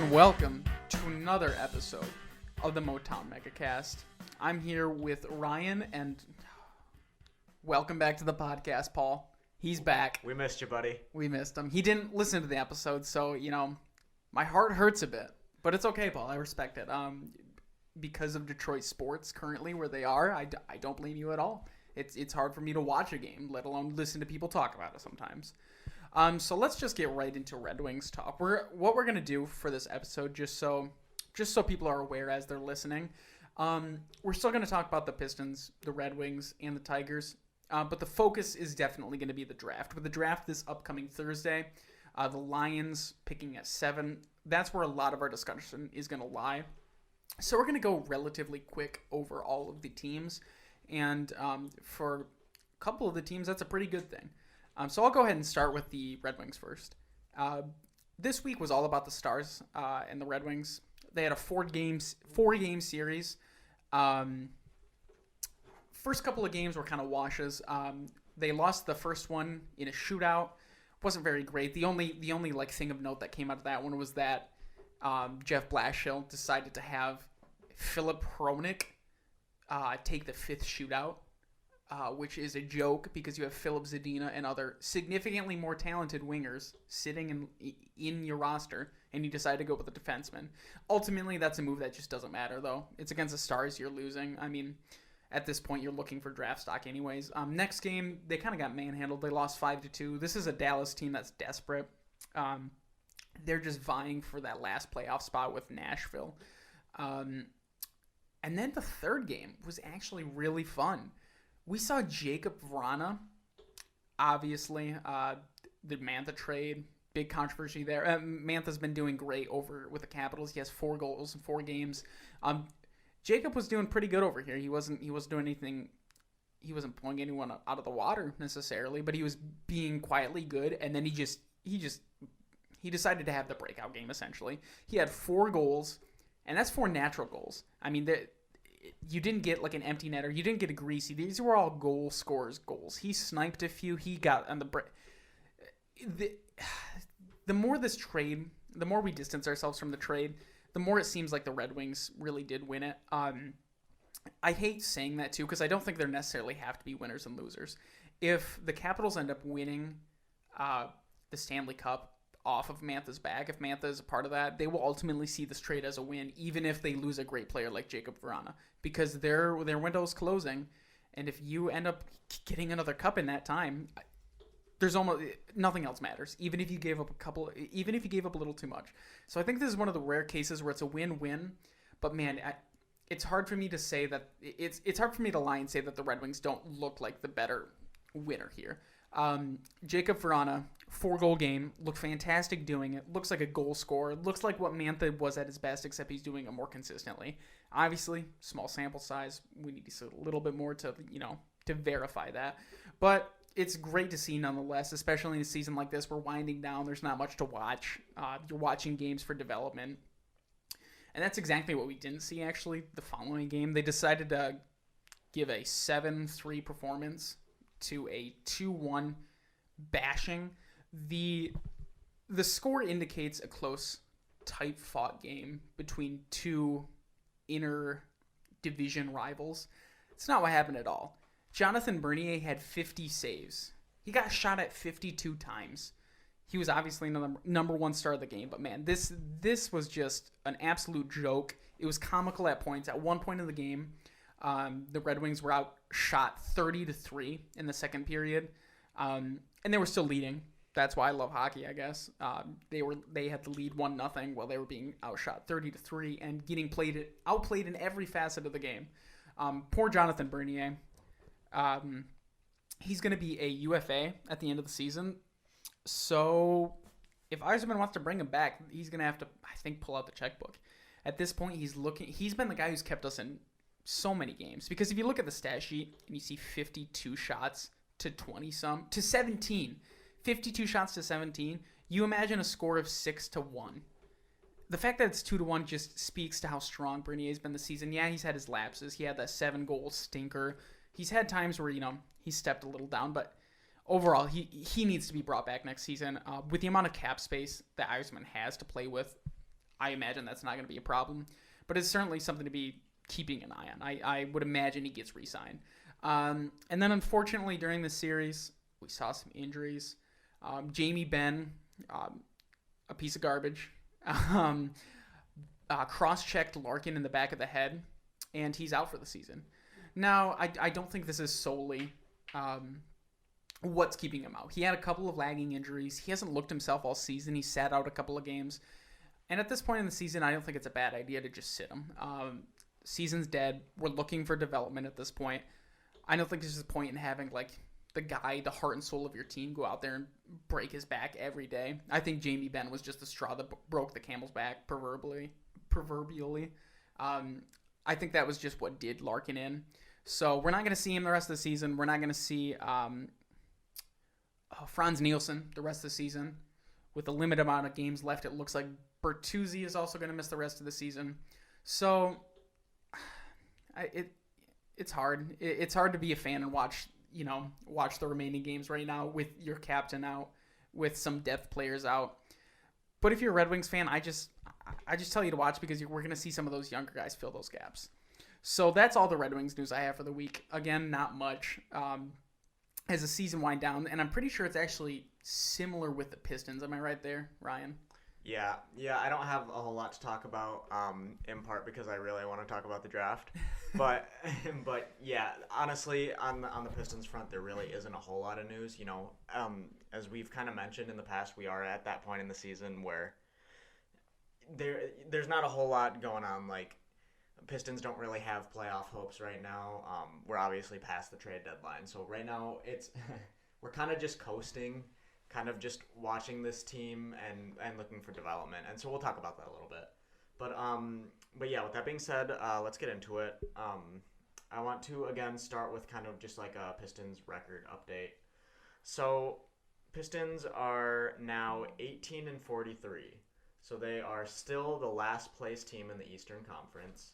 and welcome to another episode of the Motown Megacast. I'm here with Ryan, and welcome back to the podcast, Paul. He's back. We missed you, buddy. We missed him. He didn't listen to the episode, so, my heart hurts a bit. But it's okay, Paul. I respect it. Because of Detroit sports currently where they are, I don't blame you at all. It's hard for me to watch a game, let alone listen to people talk about it sometimes. So let's just get right into Red Wings talk. What we're gonna do for this episode, just so people are aware as they're listening, we're still gonna talk about the Pistons, the Red Wings, and the Tigers. But the focus is definitely gonna be the draft. With the draft this upcoming Thursday, the Lions picking at 7. That's where a lot of our discussion is gonna lie. So we're gonna go relatively quick over all of the teams, and for a couple of the teams, that's a pretty good thing. So I'll go ahead and start with the Red Wings first. This week was all about the Stars and the Red Wings. They had a four-game series. First couple of games were kind of washes. They lost the first one in a shootout. Wasn't very great. The only thing of note that came out of that one was that Jeff Blashill decided to have Philip Hronik take the fifth shootout. Which is a joke because you have Filip Zadina and other significantly more talented wingers sitting in your roster, and you decide to go with a defenseman. Ultimately, that's a move that just doesn't matter, though. It's against the Stars. You're losing. I mean, at this point, you're looking for draft stock anyways. Next game, they kind of got manhandled. They lost 5-2. This is a Dallas team that's desperate. They're just vying for that last playoff spot with Nashville. And then the third game was actually really fun. We saw Jakub Vrana, obviously, the Mantha trade, big controversy there. Mantha's been doing great over with the Capitals. He has 4 goals in 4 games. Jakub was doing pretty good over here. He wasn't doing anything. He wasn't pulling anyone out of the water necessarily, but he was being quietly good. And then he decided to have the breakout game. Essentially, he had 4 goals, and that's 4 natural goals. I mean, you didn't get like an empty netter. You didn't get a greasy. These were all goal scorers' goals. He sniped a few. He got on the break. The more we distance ourselves from the trade, the more it seems like the Red Wings really did win it. I hate saying that too because I don't think there necessarily have to be winners and losers. If the Capitals end up winning the Stanley Cup off of Mantha's back, if Mantha is a part of that, they will ultimately see this trade as a win, even if they lose a great player like Jakub Vrana, because their window is closing, and if you end up getting another cup in that time, there's almost nothing else matters. Even if you gave up a little too much. So I think this is one of the rare cases where it's a win-win. But man, it's hard for me to say that it's hard for me to lie and say that the Red Wings don't look like the better winner here. Jakub Vrana, 4-goal game, looked fantastic doing it. Looks like a goal scorer. Looks like what Mantha was at his best, except he's doing it more consistently. Obviously, small sample size. We need to see a little bit more to verify that. But it's great to see nonetheless, especially in a season like this. We're winding down. There's not much to watch. You're watching games for development. And that's exactly what we didn't see, actually. The following game, they decided to give a 7-3 performance to a 2-1 bashing. The score indicates a close, tight-fought game between 2 inter-division rivals. It's not what happened at all. Jonathan Bernier had 50 saves. He got shot at 52 times. He was obviously number 1 star of the game, but man, this was just an absolute joke. It was comical at points. At one point in the game, the Red Wings were outshot 30-3 in the second period, and they were still leading. That's why I love hockey, I guess. They had to lead 1-0 while they were being outshot 30-3 and getting outplayed in every facet of the game. Poor Jonathan Bernier. He's going to be a UFA at the end of the season. So if Yzerman wants to bring him back, he's going to have to, I think, pull out the checkbook. At this point, he's been the guy who's kept us in so many games. Because if you look at the stat sheet and you see 52 shots to 20-some, to 17, 52 shots to 17, you imagine a score of 6-1. The fact that it's 2-1 just speaks to how strong Bernier's been this season. Yeah, he's had his lapses. He had that 7-goal stinker. He's had times where, he stepped a little down, but overall, he needs to be brought back next season. With the amount of cap space that Yzerman has to play with, I imagine that's not going to be a problem. But it's certainly something to be keeping an eye on. I would imagine he gets re-signed. And then, unfortunately, during the series, we saw some injuries. Jamie Benn, a piece of garbage, cross-checked Larkin in the back of the head, and he's out for the season. Now, I don't think this is solely what's keeping him out. He had a couple of lagging injuries. He hasn't looked himself all season. He sat out a couple of games. And at this point in the season, I don't think it's a bad idea to just sit him. Season's dead. We're looking for development at this point. I don't think there's a point in having, like, the guy, the heart and soul of your team, go out there and break his back every day. I think Jamie Benn was just the straw that broke the camel's back, proverbially. I think that was just what did Larkin in. So we're not going to see him the rest of the season. We're not going to see Franz Nielsen the rest of the season. With a limited amount of games left, it looks like Bertuzzi is also going to miss the rest of the season. So it's hard. It's hard to be a fan and watch the remaining games right now with your captain out, with some depth players out. But if you're a Red Wings fan, I just tell you to watch because we're going to see some of those younger guys fill those gaps. So that's all the Red Wings news I have for the week. Again, not much as the season wind down, and I'm pretty sure it's actually similar with the Pistons. Am I right there, Ryan? Yeah. I don't have a whole lot to talk about, in part because I really want to talk about the draft. But yeah, honestly, on the Pistons front, there really isn't a whole lot of news. As we've kind of mentioned in the past, we are at that point in the season where there's not a whole lot going on. Like, Pistons don't really have playoff hopes right now. We're obviously past the trade deadline, so right now we're kind of just coasting, kind of just watching this team and looking for development. And so we'll talk about that a little bit. But yeah, with that being said, let's get into it. I want to again start with kind of just like a Pistons record update. So Pistons are now 18-43. So they are still the last place team in the Eastern Conference.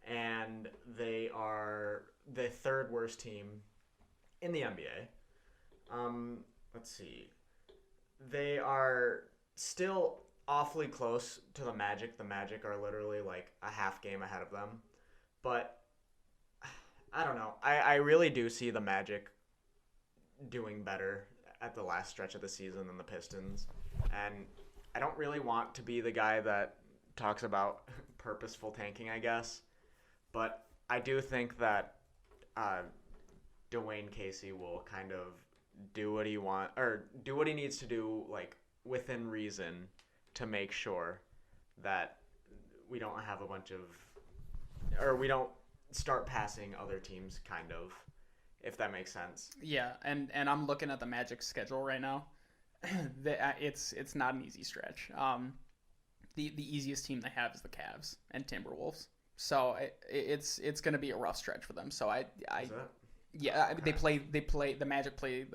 And they are the third worst team in the NBA. Let's see. They are still awfully close to the Magic. The Magic are literally like a half game ahead of them. But I don't know. I really do see the Magic doing better at the last stretch of the season than the Pistons. And I don't really want to be the guy that talks about purposeful tanking, I guess. But I do think that Dwayne Casey will kind of do what he needs to do, like, within reason, to make sure that we don't have we don't start passing other teams, kind of, if that makes sense. Yeah, and I'm looking at the Magic schedule right now. It's not an easy stretch. The easiest team they have is the Cavs and Timberwolves. So it's going to be a rough stretch for them. So they play the Magic play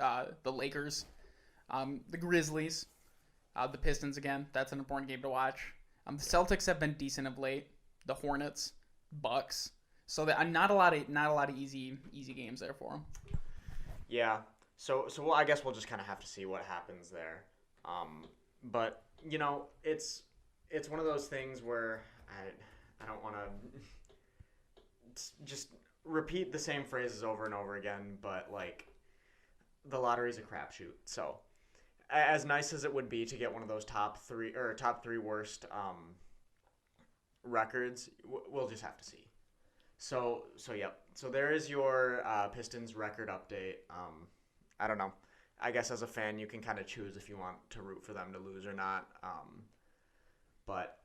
the Lakers, the Grizzlies, the Pistons again. That's an important game to watch. The Celtics have been decent of late. The Hornets, Bucks. So not a lot of easy games there for them. Yeah. So I guess we'll just kind of have to see what happens there. But it's one of those things where I don't want to just repeat the same phrases over and over again, but, like, the lottery's a crapshoot. So, as nice as it would be to get one of those top three worst records, we'll just have to see. So yep. So there is your Pistons record update. I don't know. I guess as a fan, you can kind of choose if you want to root for them to lose or not. But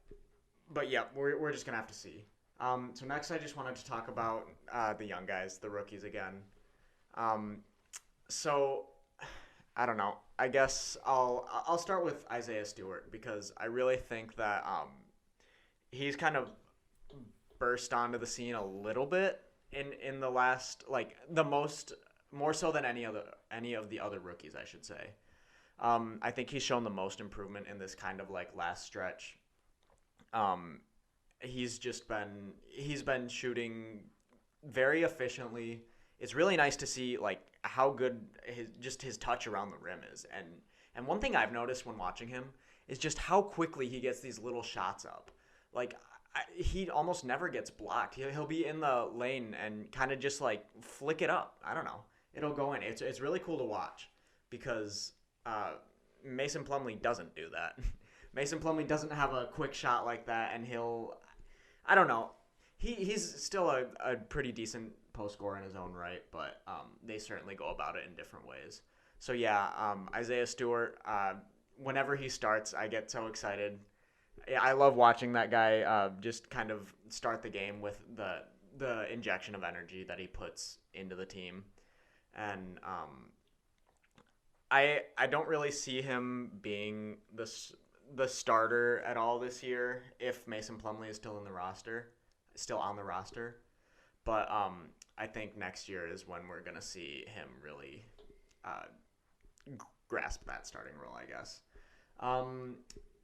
yeah, we're just gonna have to see. So next, I just wanted to talk about the young guys, the rookies again. So I don't know. I guess I'll start with Isaiah Stewart because I really think that he's kind of burst onto the scene a little bit in the last, like, more so than any of the other rookies, I should say. I think he's shown the most improvement in this kind of, like, last stretch. He's been shooting very efficiently. It's really nice to see, like, how good his touch around the rim is. And one thing I've noticed when watching him is just how quickly he gets these little shots up. Like, he almost never gets blocked. He'll be in the lane and kind of just like flick it up. I don't know. It'll go in. It's really cool to watch because Mason Plumlee doesn't do that. Mason Plumlee doesn't have a quick shot like that, and I don't know. He's still a pretty decent post scorer in his own right, but they certainly go about it in different ways. So yeah, Isaiah Stewart, whenever he starts, I get so excited. I love watching that guy just kind of start the game with the injection of energy that he puts into the team. And I don't really see him being the starter at all this year if Mason Plumlee is still on the roster. But I think next year is when we're going to see him really grasp that starting role, I guess.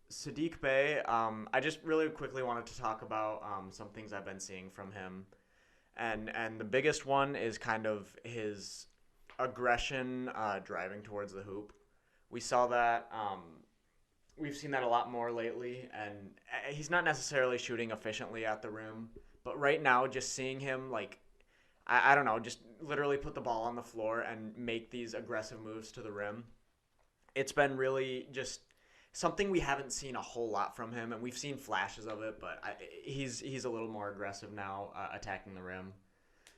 Sadiq Bey, I just really quickly wanted to talk about some things I've been seeing from him. And the biggest one is kind of his aggression driving towards the hoop. We saw that. We've seen that a lot more lately, and he's not necessarily shooting efficiently at the rim. But right now, just seeing him, like, I don't know, just literally put the ball on the floor and make these aggressive moves to the rim. It's been really just something we haven't seen a whole lot from him, and we've seen flashes of it, but he's a little more aggressive now attacking the rim.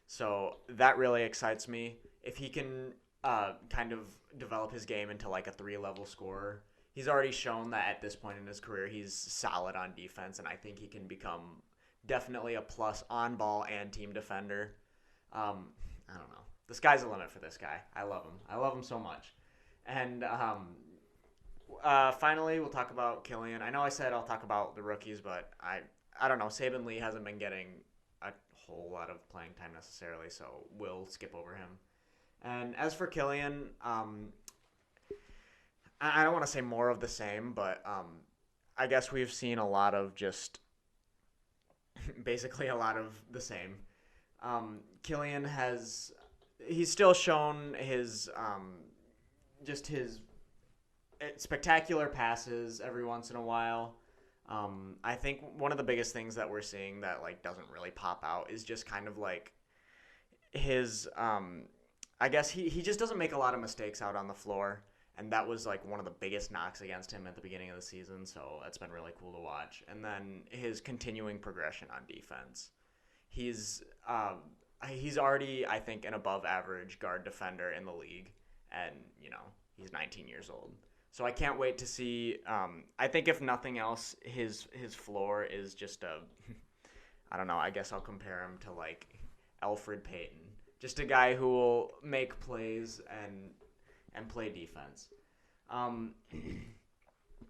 So that really excites me. If he can kind of develop his game into like a 3-level scorer, he's already shown that at this point in his career he's solid on defense, and I think he can become definitely a plus on ball and team defender. I don't know. The sky's the limit for this guy. I love him. I love him so much. And finally, we'll talk about Killian. I know I said I'll talk about the rookies, but I don't know. Sabin Lee hasn't been getting a whole lot of playing time necessarily, so we'll skip over him. And as for Killian, I don't want to say more of the same, but I guess we've seen a lot of just basically a lot of the same. Killian he's still shown his just his spectacular passes every once in a while. I think one of the biggest things that we're seeing that like doesn't really pop out is just kind of like his I guess he just doesn't make a lot of mistakes out on the floor, and that was like one of the biggest knocks against him at the beginning of the season, so that's been really cool to watch. And then his continuing progression on defense. He's already, I think, an above average guard defender in the league, and he's 19 years old. So I can't wait to see. I think if nothing else, his floor is just I don't know. I guess I'll compare him to like Elfrid Payton, just a guy who will make plays and play defense.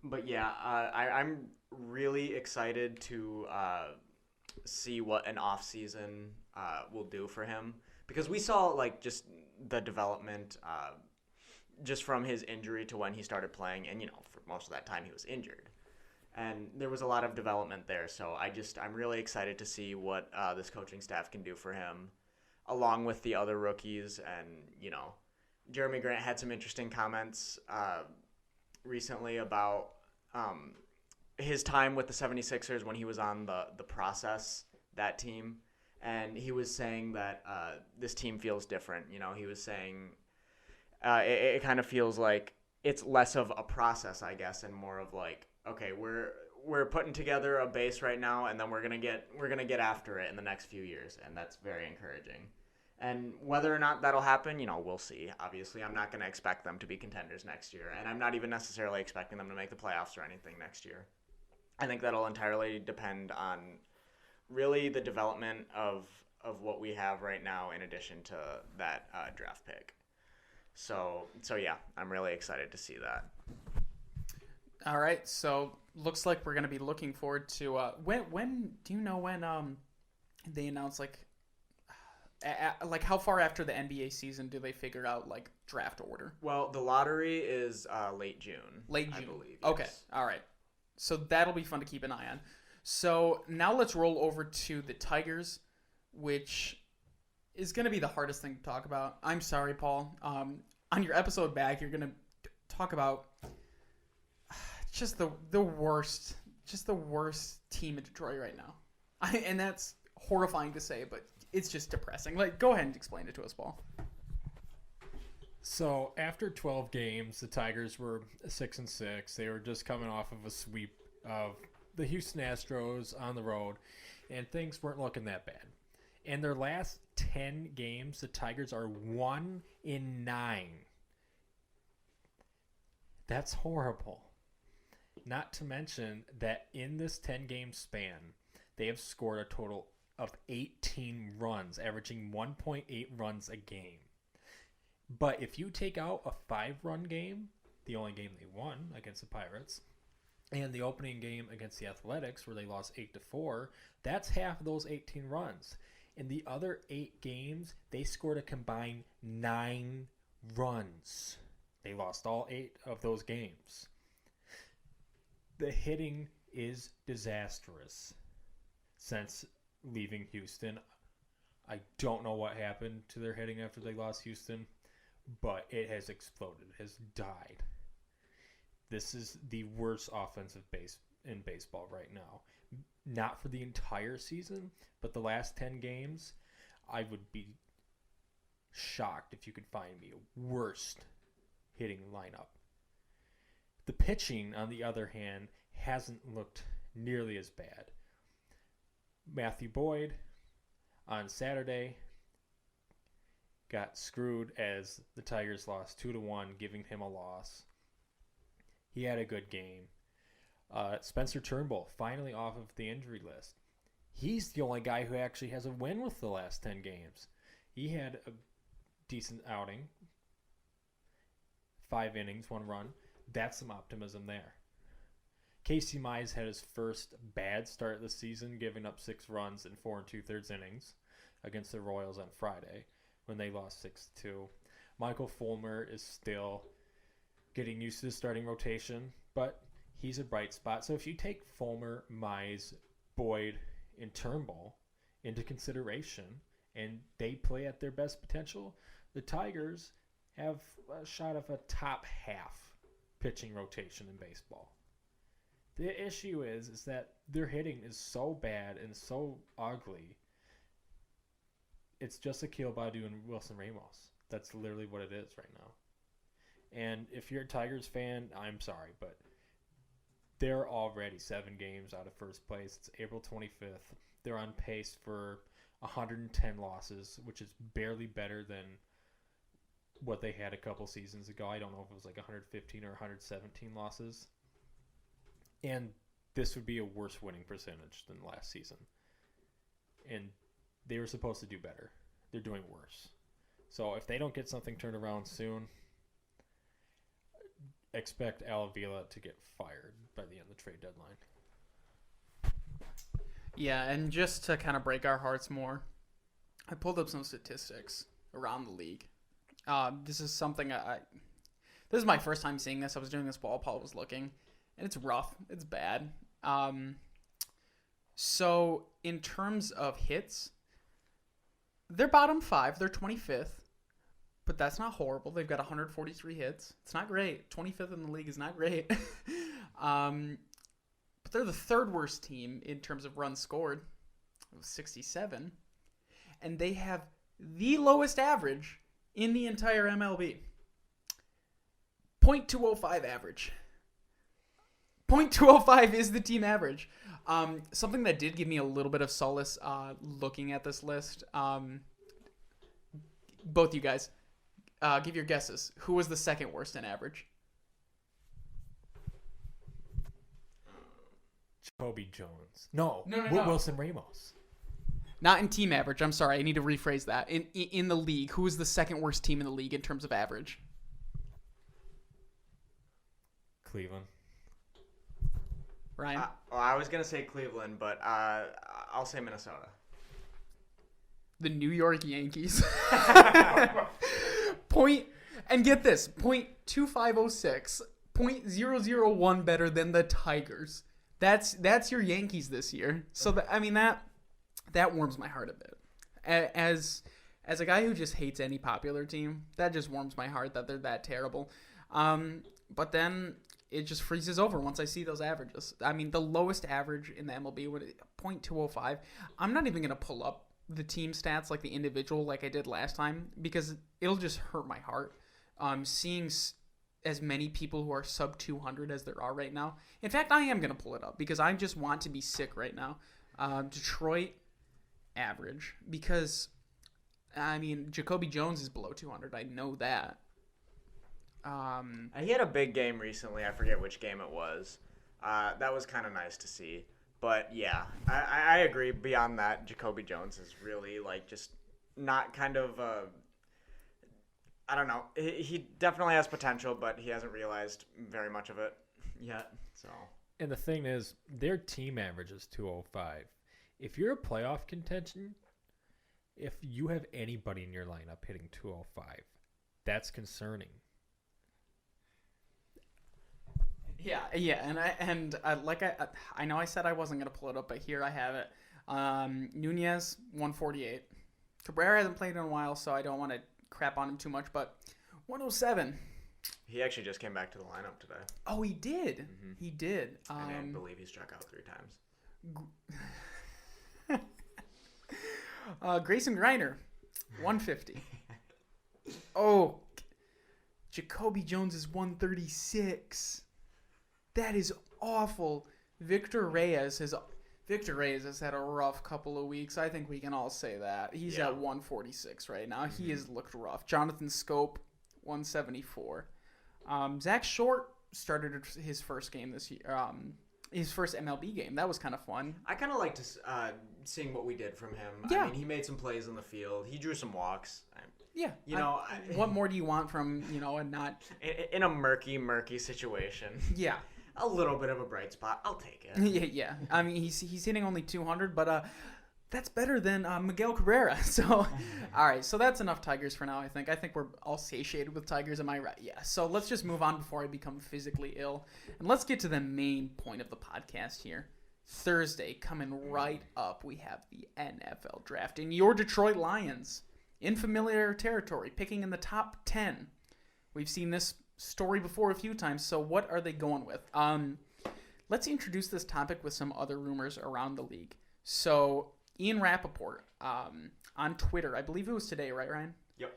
But yeah, I'm really excited to see what an off season will do for him, because we saw like just the development just from his injury to when he started playing, and for most of that time he was injured, and there was a lot of development there. So I'm really excited to see what this coaching staff can do for him, along with the other rookies. And Jeremy Grant had some interesting comments recently about his time with the 76ers when he was on the process, that team. And he was saying that this team feels different. He was saying it kind of feels like it's less of a process, I guess, and more of like, okay, we're putting together a base right now, and then we're gonna get after it in the next few years, and that's very encouraging. And whether or not that'll happen, we'll see. Obviously, I'm not going to expect them to be contenders next year, and I'm not even necessarily expecting them to make the playoffs or anything next year. I think that'll entirely depend on really the development of what we have right now, in addition to that draft pick. So yeah, I'm really excited to see that. All right, so looks like we're going to be looking forward to when do you know when they announce like how far after the NBA season do they figure out like draft order? Well, the lottery is late June. Late June, I believe. Okay, yes. All right. So that'll be fun to keep an eye on. So now let's roll over to the Tigers, which is going to be the hardest thing to talk about. I'm sorry, Paul. On your episode back, you're going to talk about just the worst team in Detroit right now. And that's horrifying to say, but it's just depressing. Like, go ahead and explain it to us, Paul. So after 12 games, the Tigers were 6-6. They were just coming off of a sweep of the Houston Astros on the road, and things weren't looking that bad. In their last 10 games, the Tigers are 1-9. That's horrible. Not to mention that in this 10-game span, they have scored a total of 18 runs, averaging 1.8 runs a game. But if you take out a 5-run game, the only game they won against the Pirates, and the opening game against the Athletics where they lost 8-4, that's half of those 18 runs. In the other 8 games, they scored a combined 9 runs. They lost all 8 of those games. The hitting is disastrous since leaving Houston. I don't know what happened to their hitting after they lost Houston, but it has exploded. It has died. This is the worst offensive base in baseball right now. Not for the entire season, but the last 10 games, I would be shocked if you could find me a worst hitting lineup. The pitching, on the other hand, hasn't looked nearly as bad. Matthew Boyd, on Saturday, got screwed as the Tigers lost 2-1, giving him a loss. He had a good game. Spencer Turnbull, finally off of the injury list. He's the only guy who actually has a win with the last 10 games. He had a decent outing. 5 innings, 1 run. That's some optimism there. Casey Mize had his first bad start of the season, giving up 6 runs in 4 2/3 innings against the Royals on Friday when they lost 6-2. Michael Fulmer is still getting used to the starting rotation, but he's a bright spot. So if you take Fulmer, Mize, Boyd, and Turnbull into consideration and they play at their best potential, the Tigers have a shot of a top half pitching rotation in baseball. The issue is that their hitting is so bad and so ugly. It's just Akil Baddoo and Wilson Ramos. That's literally what it is right now. And if you're a Tigers fan, I'm sorry, but they're already 7 games out of first place. It's April 25th. They're on pace for 110 losses, which is barely better than what they had a couple seasons ago. I don't know if it was like 115 or 117 losses. And this would be a worse winning percentage than last season. And they were supposed to do better. They're doing worse. So if they don't get something turned around soon, expect Al Avila to get fired by the end of the trade deadline. Yeah, and just to kind of break our hearts more, I pulled up some statistics around the league. This is something this is my first time seeing this. I was doing this while Paul was looking, and it's rough. It's bad. So in terms of hits, they're bottom 5. They're 25th. But that's not horrible. They've got 143 hits. It's not great. 25th in the league is not great. But they're the 3rd worst team in terms of runs scored, 67. And they have the lowest average in the entire MLB. .205 average. .205 is the team average. Something that did give me a little bit of solace looking at this list. Both you guys. Give your guesses. Who was the 2nd worst in average? Jacoby Jones. No. Wilson Ramos. Not in team average. I'm sorry. I need to rephrase that. In the league, who is the 2nd worst team in the league in terms of average? Cleveland. Ryan? I was going to say Cleveland, but I'll say Minnesota. The New York Yankees. And get this, .2506, .001 better than the Tigers. That's your Yankees this year. So that warms my heart a bit. As a guy who just hates any popular team, that just warms my heart that they're that terrible. But then it just freezes over once I see those averages. I mean, the lowest average in the MLB would .205. I'm not even going to pull up the team stats like the individual like I did last time because it'll just hurt my heart. Seeing as many people who are sub 200 as there are right now. In fact, I am going to pull it up because I just want to be sick right now. Detroit average, because I mean Jacoby Jones is below 200. I know that. He had a big game recently. I forget which game it was. That was kind of nice to see. But yeah, I agree. Beyond that, Jacoby Jones is really like just not kind of. I don't know. He definitely has potential, but he hasn't realized very much of it yet. So. And the thing is, their team average is 205. If you're a playoff contention, if you have anybody in your lineup hitting 205, that's concerning. Yeah, and I know I said I wasn't gonna pull it up, but here I have it. Nunez 148. Cabrera hasn't played in a while, so I don't want to crap on him too much, but 107. He actually just came back to the lineup today. Oh, he did. Mm-hmm. He did. And I believe he struck out 3 times. Grayson Greiner 150. Oh, Jacoby Jones is 136. That is awful. Victor Reyes has had a rough couple of weeks. I think we can all say that. He's at 146 right now. He has looked rough. Jonathan Scope, 174. Zach Short started his first game this year. His first MLB game. That was kind of fun. I kind of liked seeing what we did from him. Yeah. I mean, he made some plays in the field. He drew some walks. Yeah. You what more do you want from, and not... In a murky situation. Yeah. A little bit of a bright spot. I'll take it. Yeah. I mean, he's hitting only 200, but that's better than Miguel Cabrera. So, all right. So that's enough Tigers for now, I think. I think we're all satiated with Tigers. Am I right? Yeah. So let's just move on before I become physically ill. And let's get to the main point of the podcast here. Thursday, coming right up, we have the NFL draft. And your Detroit Lions, in familiar territory, picking in the top 10. We've seen this story before a few times, so what are they going with? Let's introduce this topic with some other rumors around the league. So, Ian Rappaport, on Twitter, I believe it was today, right, Ryan? Yep.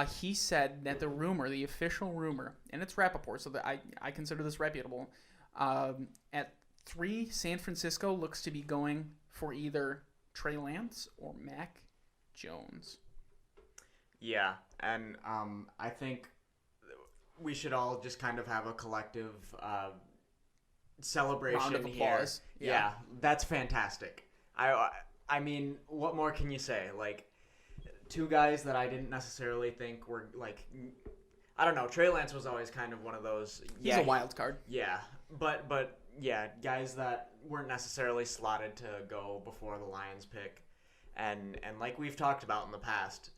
He said that the official rumor, and it's Rappaport, so that I consider this reputable, at 3, San Francisco looks to be going for either Trey Lance or Mac Jones. Yeah, and I think we should all just kind of have a collective celebration round of here. applause. Yeah, that's fantastic. I mean, what more can you say? Like, 2 guys that I didn't necessarily think were, like, I don't know. Trey Lance was always kind of one of those. He's a wild card. Yeah, but yeah, guys that weren't necessarily slotted to go before the Lions pick, and like we've talked about in the past,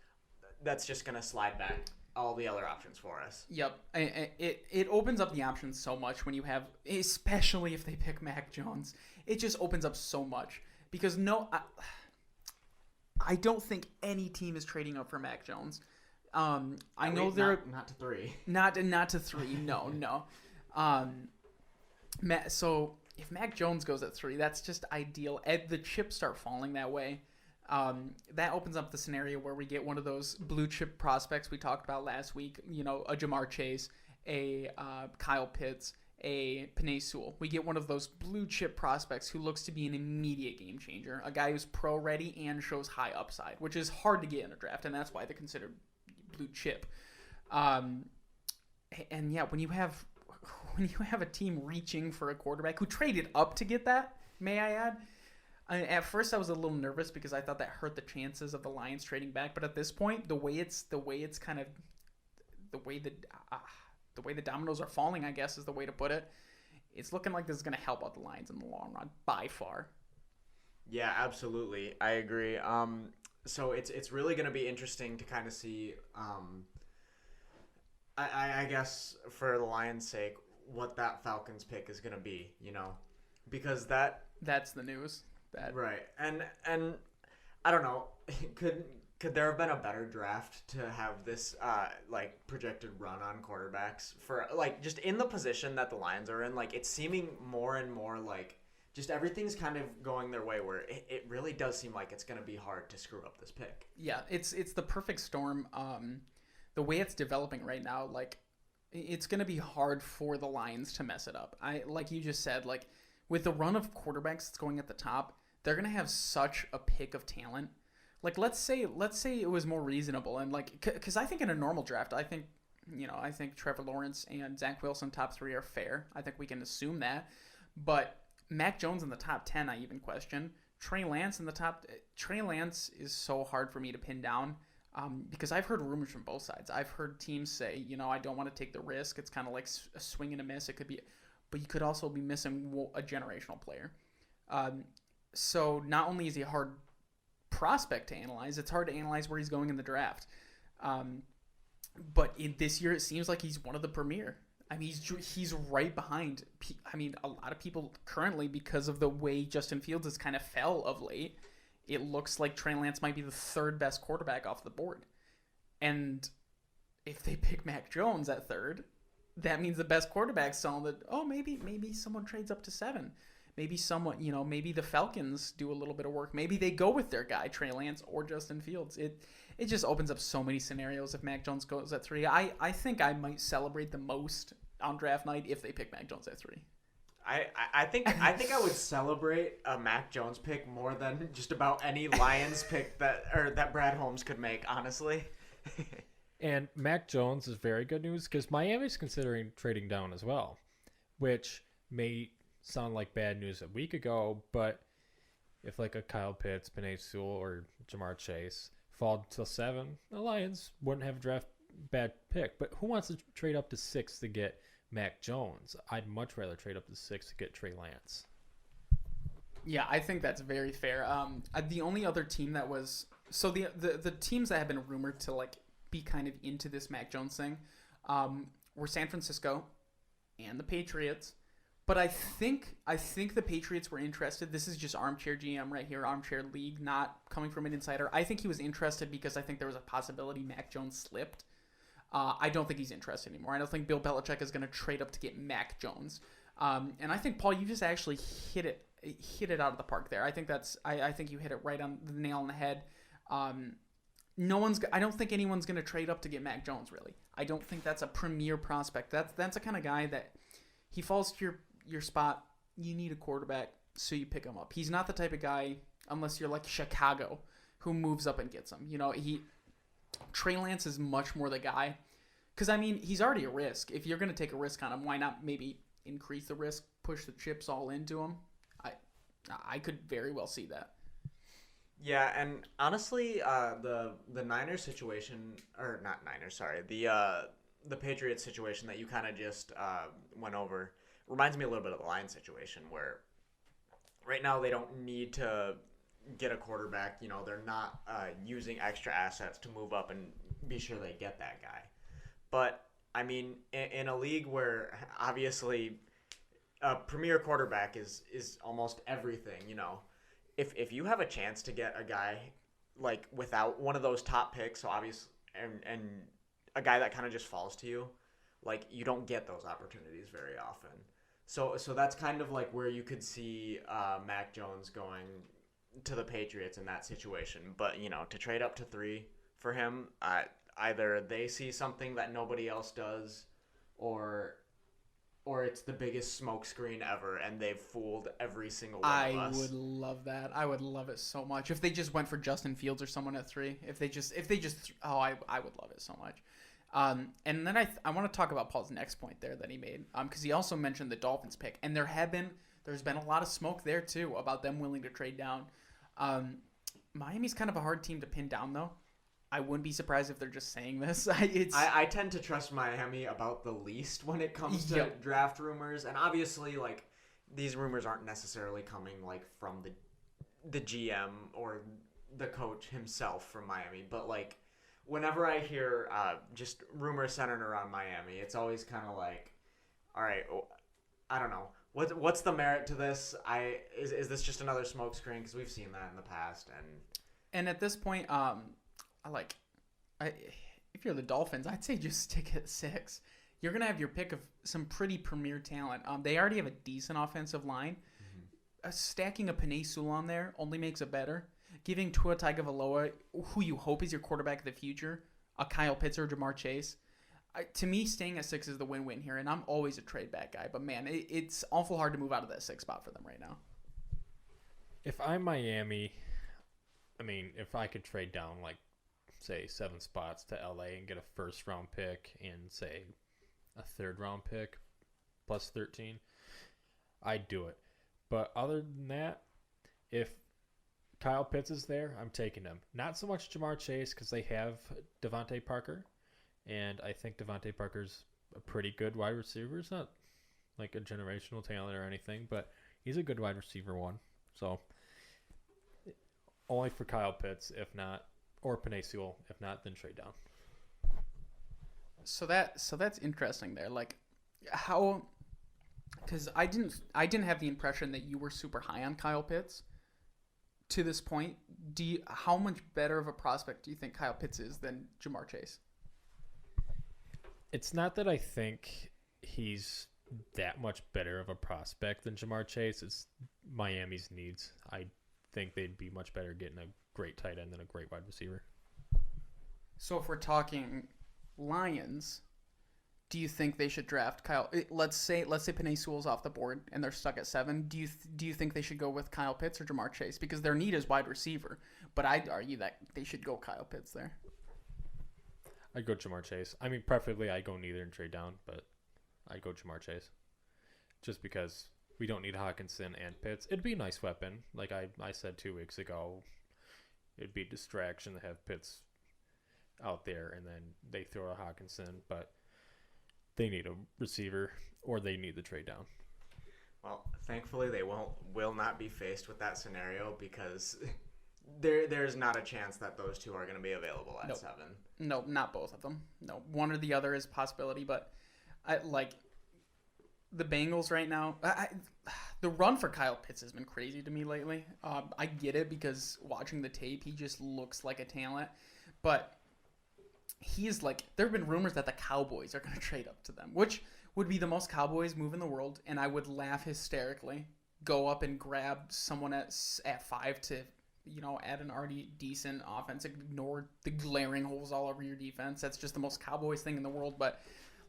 that's just gonna slide back all the other options for us. Yep. It opens up the options so much when you have, especially if they pick Mac Jones. It just opens up so much because I don't think any team is trading up for Mac Jones. I know they're not to 3. Not to 3. No. So if Mac Jones goes at 3, that's just ideal. The chips start falling that way. That opens up the scenario where we get one of those blue chip prospects we talked about last week. A Jamar Chase, a Kyle Pitts, a Penei Sewell. We get one of those blue chip prospects who looks to be an immediate game changer, a guy who's pro ready and shows high upside, which is hard to get in a draft, and that's why they're considered blue chip. And yeah, when you have a team reaching for a quarterback who traded up to get that, may I add. At first, I was a little nervous because I thought that hurt the chances of the Lions trading back. But at this point, the way the dominoes are falling, I guess is the way to put it. It's looking like this is going to help out the Lions in the long run by far. Yeah, absolutely, I agree. So it's really going to be interesting to kind of see. I guess for the Lions' sake, what that Falcons pick is going to be, because that's the news. Right, and I don't know, could could there have been a better draft to have this like projected run on quarterbacks for like just in the position that the Lions are in? Like it's seeming more and more like just everything's kind of going their way where it really does seem like it's going to be hard to screw up this pick. Yeah, it's the perfect storm. The way it's developing right now, like it's going to be hard for the Lions to mess it up. Like you just said, like with the run of quarterbacks that's going at the top, they're going to have such a pick of talent. Like let's say it was more reasonable and like because I think in a normal draft I think Trevor Lawrence and Zach Wilson top 3 are fair. I think we can assume that, but Mac Jones in the top 10 I even question. Trey Lance in the top. Trey Lance is so hard for me to pin down because I've heard rumors from both sides. I've heard teams say I don't want to take the risk. It's kind of like a swing and a miss. It could be, but you could also be missing a generational player. So not only is he a hard prospect to analyze, it's hard to analyze where he's going in the draft. But in this year, it seems like he's one of the premier. I mean, he's right behind. I mean, a lot of people currently, because of the way Justin Fields has kind of fell of late, it looks like Trey Lance might be the 3rd best quarterback off the board. And if they pick Mac Jones at 3rd, that means the best quarterback's selling that. Oh, maybe someone trades up to 7. Maybe someone, maybe the Falcons do a little bit of work. Maybe they go with their guy, Trey Lance or Justin Fields. It just opens up so many scenarios if Mac Jones goes at 3. I think I might celebrate the most on draft night if they pick Mac Jones at 3. I think I would celebrate a Mac Jones pick more than just about any Lions pick that Brad Holmes could make, honestly. And Mac Jones is very good news because Miami's considering trading down as well, which may sound like bad news a week ago, but if like a Kyle Pitts, Penei Sewell, or Jamar Chase fall to 7, the Lions wouldn't have a draft bad pick. But who wants to trade up to 6 to get Mac Jones? I'd much rather trade up to 6 to get Trey Lance. Yeah, I think that's very fair. The only other team that was the teams that have been rumored to like be kind of into this Mac Jones thing were San Francisco and the Patriots. But I think the Patriots were interested. This is just armchair GM right here, armchair league, not coming from an insider. I think he was interested because I think there was a possibility Mac Jones slipped. I don't think he's interested anymore. I don't think Bill Belichick is going to trade up to get Mac Jones. And I think, Paul, you just actually hit it out of the park there. I think I think you hit it right on the nail on the head. I don't think anyone's going to trade up to get Mac Jones, really. I don't think that's a premier prospect. That's the kind of guy that he falls to your spot. You need a quarterback, so you pick him up. He's not the type of guy, unless you're like Chicago, who moves up and gets him. Trey Lance is much more the guy. Because, I mean, he's already a risk. If you're going to take a risk on him, why not maybe increase the risk, push the chips all into him? I could very well see that. Yeah, and honestly, the Niners situation, or not Niners, sorry, the Patriots situation that you kind of just went over reminds me a little bit of the Lions situation where right now they don't need to get a quarterback. They're not using extra assets to move up and be sure they get that guy. But, I mean, in a league where obviously a premier quarterback is almost everything, if you have a chance to get a guy like without one of those top picks, so obviously, and a guy that kind of just falls to you, like you don't get those opportunities very often. So that's kind of like where you could see Mac Jones going to the Patriots in that situation. But to trade up to 3 for him, either they see something that nobody else does, or it's the biggest smokescreen ever, and they've fooled every single one of us. I would love that. I would love it so much if they just went for Justin Fields or someone at 3. I would love it so much. And then I want to talk about Paul's next point there that he made, because he also mentioned the Dolphins pick, and there's been a lot of smoke there too about them willing to trade down. Miami's kind of a hard team to pin down though. I wouldn't be surprised if they're just saying this. I tend to trust Miami about the least when it comes to draft rumors, and obviously like these rumors aren't necessarily coming like from the GM or the coach himself from Miami, but like whenever I hear just rumors centered around Miami, it's always kind of like, all right, I don't know. What's the merit to this? Is this just another smokescreen? Because we've seen that in the past. And at this point, if you're the Dolphins, I'd say just stick at 6. You're going to have your pick of some pretty premier talent. They already have a decent offensive line. Stacking a Penei Sewell on there only makes it better. Giving Tua Tagovailoa, who you hope is your quarterback of the future, a Kyle Pitts or Jamar Chase. To me, staying at 6 is the win-win here, and I'm always a trade back guy. But, man, it's awful hard to move out of that 6 spot for them right now. If I'm Miami, I mean, if I could trade down, like, say, 7 spots to LA and get a first-round pick and, say, a third-round pick plus 13, I'd do it. But other than that, if Kyle Pitts is there, I'm taking him. Not so much Jamar Chase because they have Devontae Parker, and I think Devontae Parker's a pretty good wide receiver. He's not like a generational talent or anything, but he's a good wide receiver one. So only for Kyle Pitts, if not, or Penei Sewell. If not, then trade down. So that's interesting there. Like, how? Because I didn't have the impression that you were super high on Kyle Pitts to this point. How much better of a prospect do you think Kyle Pitts is than Jamar Chase? It's not that I think he's that much better of a prospect than Jamar Chase. It's Miami's needs. I think they'd be much better getting a great tight end than a great wide receiver. So if we're talking Lions, do you think they should draft Kyle? Let's say Penei Sewell's off the board and they're stuck at 7. Do you think they should go with Kyle Pitts or Jamar Chase? Because their need is wide receiver, but I'd argue that they should go Kyle Pitts there. I'd go Jamar Chase. I mean, preferably I'd go neither and trade down, but I'd go Jamar Chase. Just because we don't need Hawkinson and Pitts. It'd be a nice weapon. Like I said 2 weeks ago, it'd be a distraction to have Pitts out there and then they throw a Hawkinson, but they need a receiver or they need the trade down. Well, thankfully they will not be faced with that scenario because there's not a chance that those two are going to be available at 7. No, not both of them. No, one or the other is a possibility, but the Bengals right now, the run for Kyle Pitts has been crazy to me lately. I get it because watching the tape, he just looks like a talent, but he's like, there have been rumors that the Cowboys are going to trade up to them, which would be the most Cowboys move in the world, and I would laugh hysterically. Go up and grab someone at 5 to, add an already decent offense, ignore the glaring holes all over your defense. That's just the most Cowboys thing in the world. But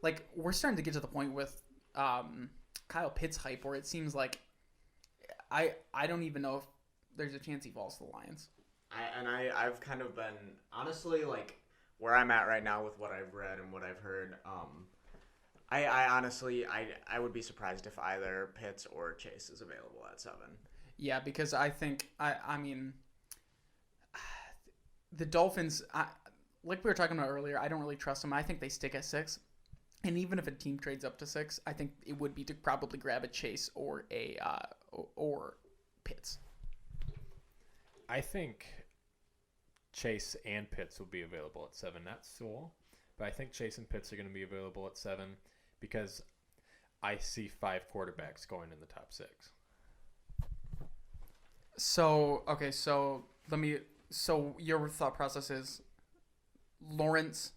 like, we're starting to get to the point with Kyle Pitts hype where it seems like I don't even know if there's a chance he falls to the Lions. I've kind of been honestly like where I'm at right now with what I've read and what I've heard. I honestly would be surprised if either Pitts or Chase is available at 7. Yeah, because I think I mean the Dolphins, like we were talking about earlier, I don't really trust them. I think they stick at 6. And even if a team trades up to 6, I think it would be to probably grab a Chase or or Pitts. I think Chase and Pitts will be available at 7, not Sewell. But I think Chase and Pitts are going to be available at 7 because I see 5 quarterbacks going in the top 6. So your thought process is Lawrence,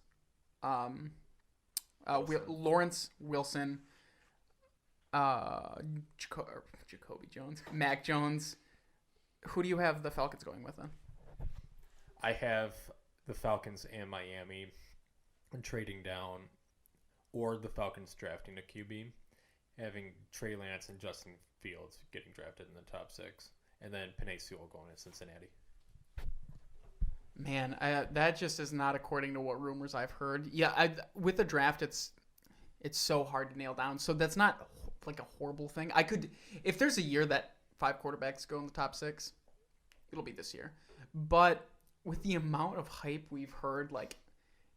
Lawrence, Wilson, Jacoby Jones, Mac Jones. Who do you have the Falcons going with then? I have the Falcons and Miami trading down, or the Falcons drafting a QB, having Trey Lance and Justin Fields getting drafted in the top 6, and then Penei Sewell going to Cincinnati. Man, that just is not according to what rumors I've heard. Yeah, with the draft, it's so hard to nail down. So that's not like a horrible thing. If there's a year that 5 quarterbacks go in the top 6, it'll be this year. But with the amount of hype we've heard, like,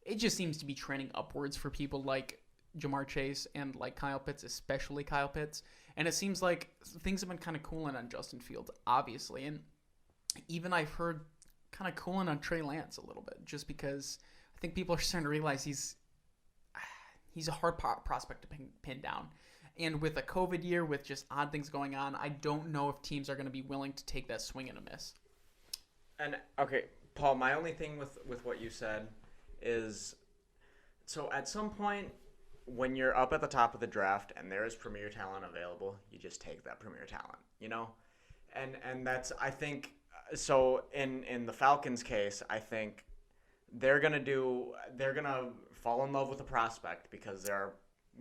it just seems to be trending upwards for people like Jamar Chase and like Kyle Pitts, especially Kyle Pitts. And it seems like things have been kind of cooling on Justin Fields, obviously. And even I've heard kind of cooling on Trey Lance a little bit, just because I think people are starting to realize he's a hard prospect to pin down. And with a COVID year, with just odd things going on, I don't know if teams are going to be willing to take that swing and a miss. And okay, Paul, my only thing with what you said is, so at some point when you're up at the top of the draft and there is premier talent available, you just take that premier talent, you know? And that's, I think, so in the Falcons case, I think they're going to fall in love with a prospect because there are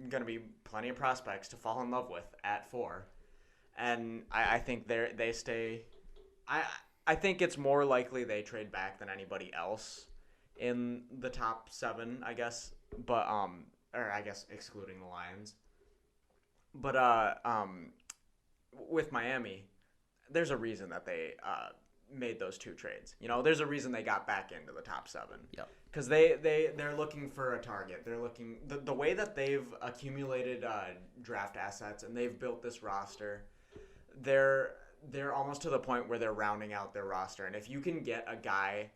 going to be plenty of prospects to fall in love with at 4. And I think they stay. I think it's more likely they trade back than anybody else in the top 7, I guess. But or I guess excluding the Lions. But with Miami, there's a reason that they made those 2 trades. You know, there's a reason they got back into the top 7. Yep. Because they're looking for a target. They're looking the way that they've accumulated draft assets and they've built this roster. They're almost to the point where they're rounding out their roster. And if you can get a guy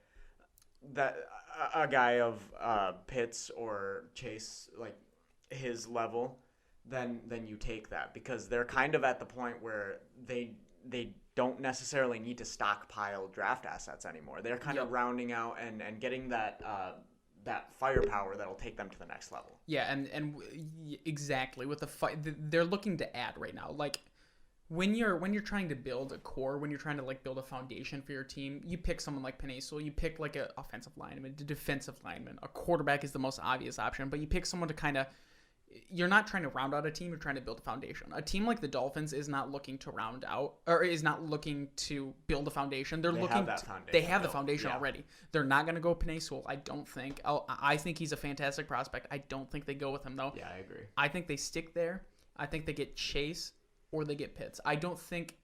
of Pitts or Chase, like his level, then you take that, because they're kind of at the point where they don't necessarily need to stockpile draft assets anymore. They're kind of rounding out and getting that firepower that'll take them to the next level. Yeah, and exactly with they're looking to add right now. Like when you're trying to build a core, when you're trying to like build a foundation for your team, you pick someone like Penei Sewell, you pick like an offensive lineman, a defensive lineman, a quarterback is the most obvious option, but you pick someone to kind of. You're not trying to round out a team, you're trying to build a foundation. A team like the Dolphins is not looking to round out, or is not looking to build a foundation. They have the foundation already. They're not going to go Penei Sewell, I don't think. I think he's a fantastic prospect. I don't think they go with him, though. Yeah, I agree. I think they stick there. I think they get Chase or they get Pitts. I don't think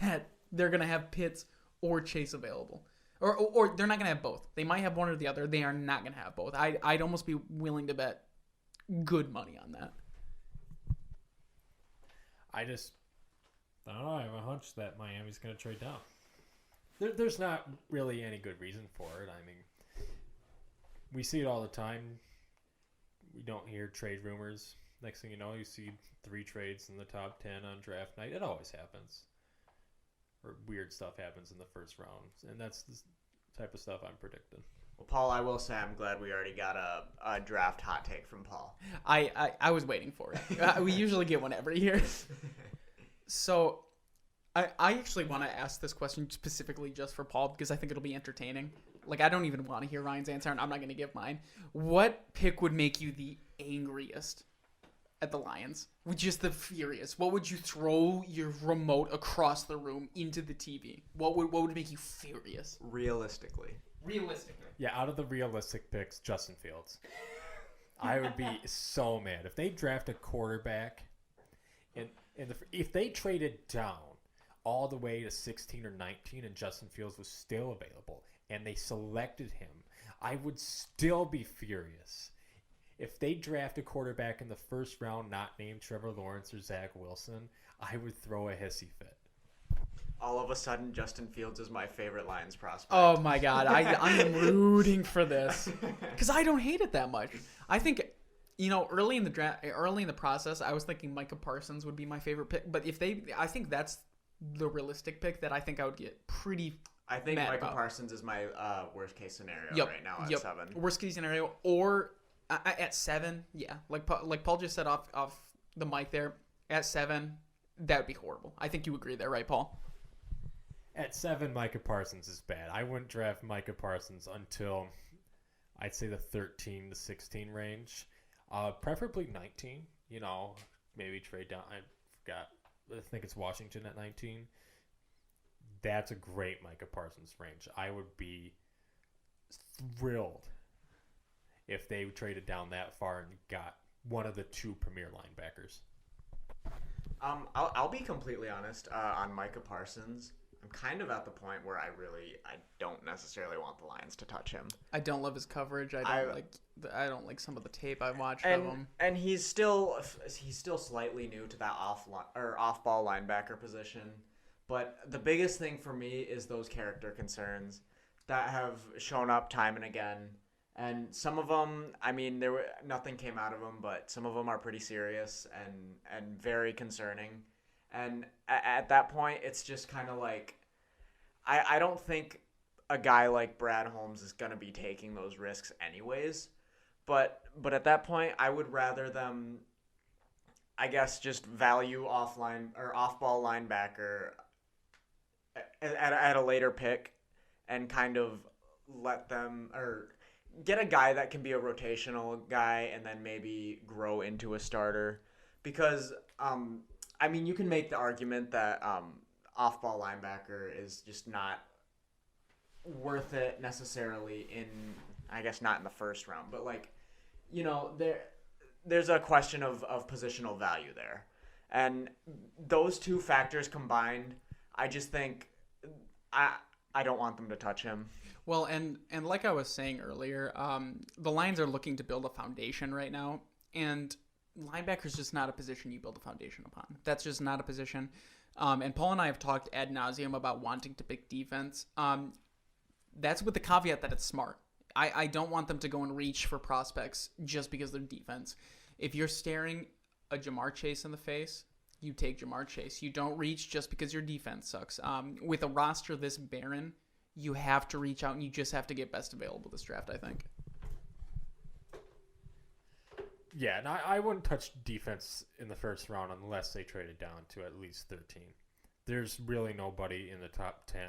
that they're going to have Pitts or Chase available. Or they're not going to have both. They might have one or the other. They are not going to have both. I'd almost be willing to bet good money on that. I don't know. I have a hunch that Miami's going to trade down. There's not really any good reason for it. I mean, we see it all the time. We don't hear trade rumors. Next thing you know, you see 3 trades in the top 10 on draft night. It always happens. Or weird stuff happens in the first round. And that's the type of stuff I'm predicting. Well, Paul, I will say I'm glad we already got a draft hot take from Paul. I was waiting for it. We usually get one every year. So I actually want to ask this question specifically just for Paul because I think it'll be entertaining. Like, I don't even want to hear Ryan's answer, and I'm not going to give mine. What pick would make you the angriest at the Lions? Just the furious. What would you throw your remote across the room into the TV? What would make you furious? Realistically. Yeah, out of the realistic picks, Justin Fields. I would be so mad if they draft a quarterback, and if they traded down all the way to 16 or 19 and Justin Fields was still available and they selected him, I would still be furious. If they draft a quarterback in the first round not named Trevor Lawrence or Zach Wilson, I would throw a hissy fit. All of a sudden, Justin Fields is my favorite Lions prospect. Oh my God, I'm rooting for this because I don't hate it that much. I think, early in the process, I was thinking Micah Parsons would be my favorite pick. But I think that's the realistic pick that I think I would get pretty. I think mad Micah about. Parsons is my worst case scenario right now at 7. Worst case scenario, or at 7, yeah, like Paul just said off the mic there. At 7, that would be horrible. I think you agree there, right, Paul? At 7, Micah Parsons is bad. I wouldn't draft Micah Parsons until I'd say the 13 to 16 range. Preferably 19. Maybe trade down. I forgot. I think it's Washington at 19. That's a great Micah Parsons range. I would be thrilled if they traded down that far and got one of the 2 premier linebackers. I'll be completely honest on Micah Parsons. I'm kind of at the point where I don't necessarily want the Lions to touch him. I don't love his coverage. I don't like some of the tape I watched of him. And he's still slightly new to that off-ball linebacker position. But the biggest thing for me is those character concerns that have shown up time and again. And some of them, nothing came out of them, but some of them are pretty serious and very concerning. And at that point, it's just kind of like, I don't think a guy like Brad Holmes is going to be taking those risks anyways. But at that point, I would rather them, I guess, just value offline or off-ball linebacker at a later pick and kind of let them or get a guy that can be a rotational guy and then maybe grow into a starter. Because, I mean, you can make the argument that off-ball linebacker is just not worth it necessarily in, I guess, not in the first round. But, like, you know, there's a question of positional value there. And those two factors combined, I just think I don't want them to touch him. Well, and like I was saying earlier, the Lions are looking to build a foundation right now, and linebacker is just not a position you build a foundation upon. That's just not a position. And Paul and I have talked ad nauseum about wanting to pick defense. That's with the caveat that it's smart. I don't want them to go and reach for prospects just because they're defense. If you're staring a Jamar Chase in the face, you take Jamar Chase. You don't reach just because your defense sucks. With a roster this barren, you have to reach out and you just have to get best available this draft, I think. Yeah, and I wouldn't touch defense in the first round unless they traded down to at least 13. There's really nobody in the top 10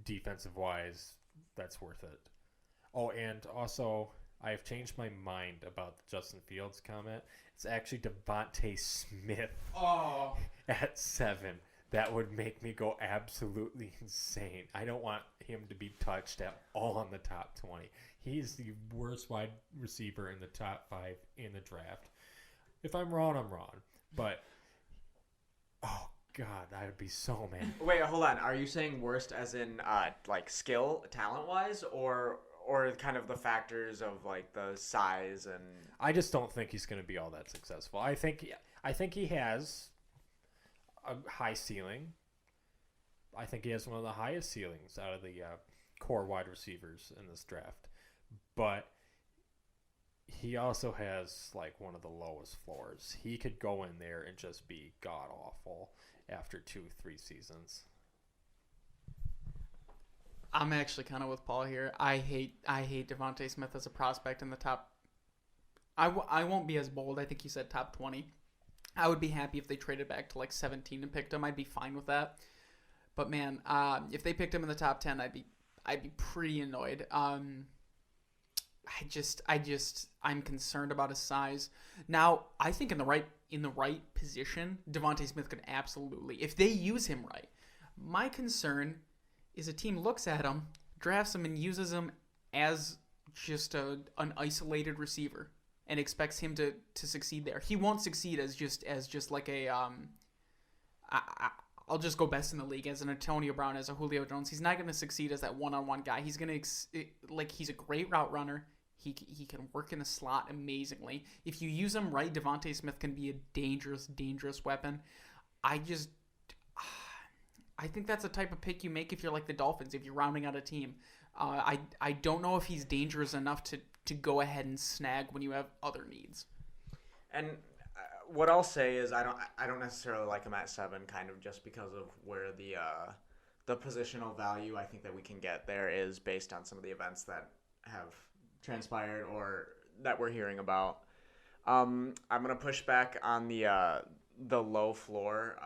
defensive-wise that's worth it. Oh, and also, I have changed my mind about the Justin Fields comment. It's actually Devontae Smith at 7. That would make me go absolutely insane. I don't want him to be touched at all in the top 20. He's the worst wide receiver in the top 5 in the draft. If I'm wrong, I'm wrong. But, oh, God, I would be so mad. Wait, hold on. Are you saying worst as in, like, skill, talent-wise, or kind of the factors of, like, the size and... I just don't think he's going to be all that successful. I think he has a high ceiling. I think he has one of the highest ceilings out of the core wide receivers in this draft. But he also has, like, one of the lowest floors. He could go in there and just be god-awful after 2-3 seasons. I'm actually kind of with Paul here. I hate Devontae Smith as a prospect in the top. I won't be as bold. I think you said top 20. I would be happy if they traded back to like 17 and picked him. I'd be fine with that. But man, if they picked him in the top 10, I'd be pretty annoyed. I'm concerned about his size. Now, I think in the right position, Devontae Smith could absolutely, if they use him right. My concern is a team looks at him, drafts him, and uses him as just an isolated receiver and expects him to succeed there. He won't succeed as just like a I'll just go best in the league as an Antonio Brown, as a Julio Jones. He's not going to succeed as that one-on-one guy. He's going to he's a great route runner. He can work in the slot amazingly. If you use him right, Devontae Smith can be a dangerous weapon. I think that's the type of pick you make if you're like the Dolphins, if you're rounding out a team. I don't know if he's dangerous enough to go ahead and snag when you have other needs. And what I'll say is I don't necessarily like him at 7, kind of just because of where the positional value I think that we can get there is based on some of the events that have transpired or that we're hearing about. I'm gonna push back on the low floor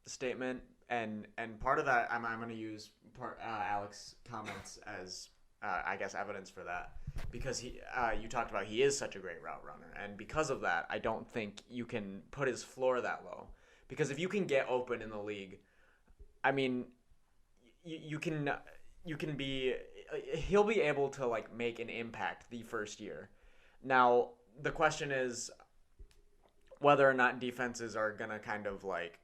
statement, and part of that I'm gonna use Alex's comments as I guess evidence for that, because you talked about he is such a great route runner, and because of that I don't think you can put his floor that low, because if you can get open in the league, I mean you can be, he'll be able to like make an impact the first year. Now the question is whether or not defenses are gonna kind of like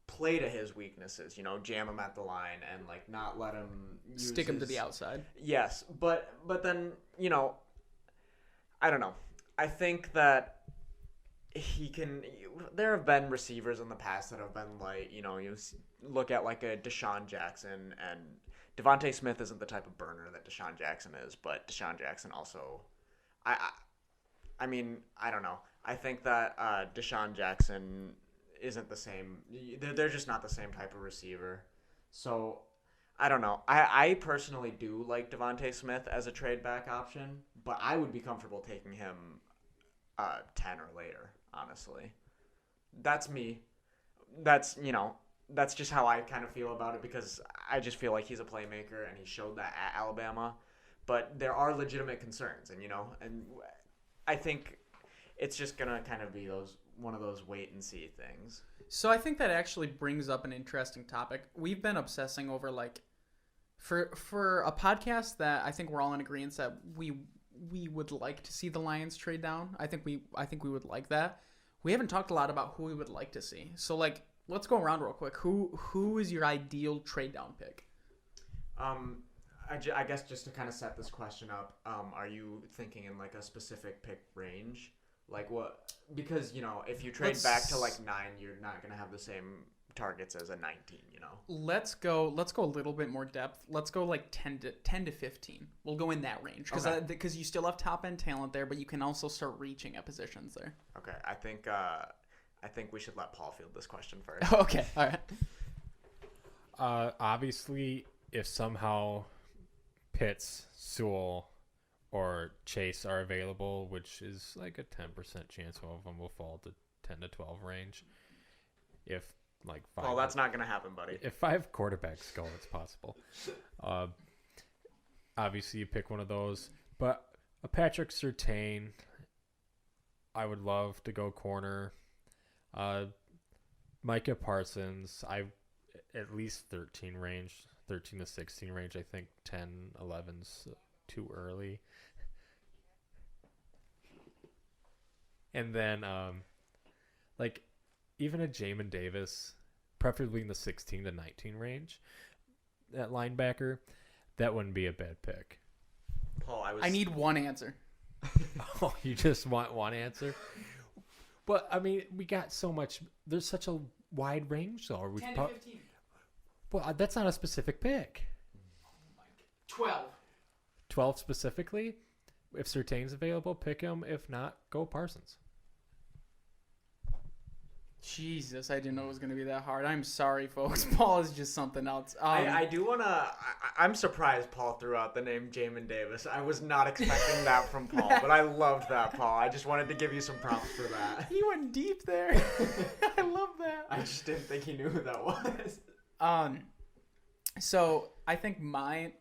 play to his weaknesses, jam him at the line and like not let him stick him to the outside. Yes, but then I don't know. I think that he can. There have been receivers in the past that have been like, you look at like a Deshaun Jackson, and Devontae Smith isn't the type of burner that Deshaun Jackson is, but Deshaun Jackson also, I mean, I don't know. I think that Deshaun Jackson isn't the same. They're just not the same type of receiver. So I don't know. I personally do like Devontae Smith as a trade back option, but I would be comfortable taking him 10 or later, honestly. That's me. That's just how I kind of feel about it because I just feel like he's a playmaker and he showed that at Alabama. But there are legitimate concerns, and I think it's just going to kind of be one of those wait and see things. So I think that actually brings up an interesting topic. We've been obsessing over for a podcast that I think we're all in agreement that we would like to see the Lions trade down. I think we would like that. We haven't talked a lot about who we would like to see. So let's go around real quick. Who is your ideal trade down pick? I guess just to kind of set this question up, are you thinking in a specific pick range? Like what? Because if you trade back to 9, you're not gonna have the same targets as a 19. Let's go a little bit more depth. Let's go 10 to 15. We'll go in that range because you still have top end talent there, but you can also start reaching at positions there. Okay, I think we should let Paul field this question first. Okay, all right. Obviously, if somehow Pitts, Sewell, or Chase are available, which is a 10% chance all of them will fall to 10 to 12 range. If 5, oh, that's not gonna happen, buddy. If 5 quarterbacks go, it's possible. Obviously, you pick one of those, but a Patrick Surtain, I would love to go corner. Micah Parsons, at least 13 to 16 range. I think 10, 11's too early. And then, even a Jamin Davis, preferably in the 16 to 19 range, that linebacker, that wouldn't be a bad pick. Paul, I need one answer. Oh, you just want one answer? But, I mean, we got so much. There's such a wide range, though. 10 to 15. Well, that's not a specific pick. 12. 12 specifically? If Surtain's available, pick him. If not, go Parsons. Jesus, I didn't know it was going to be that hard. I'm sorry, folks. Paul is just something else. I do want to... I'm surprised Paul threw out the name Jamin Davis. I was not expecting that from Paul, but I loved that, Paul. I just wanted to give you some props for that. He went deep there. I love that. I just didn't think he knew who that was. So I think my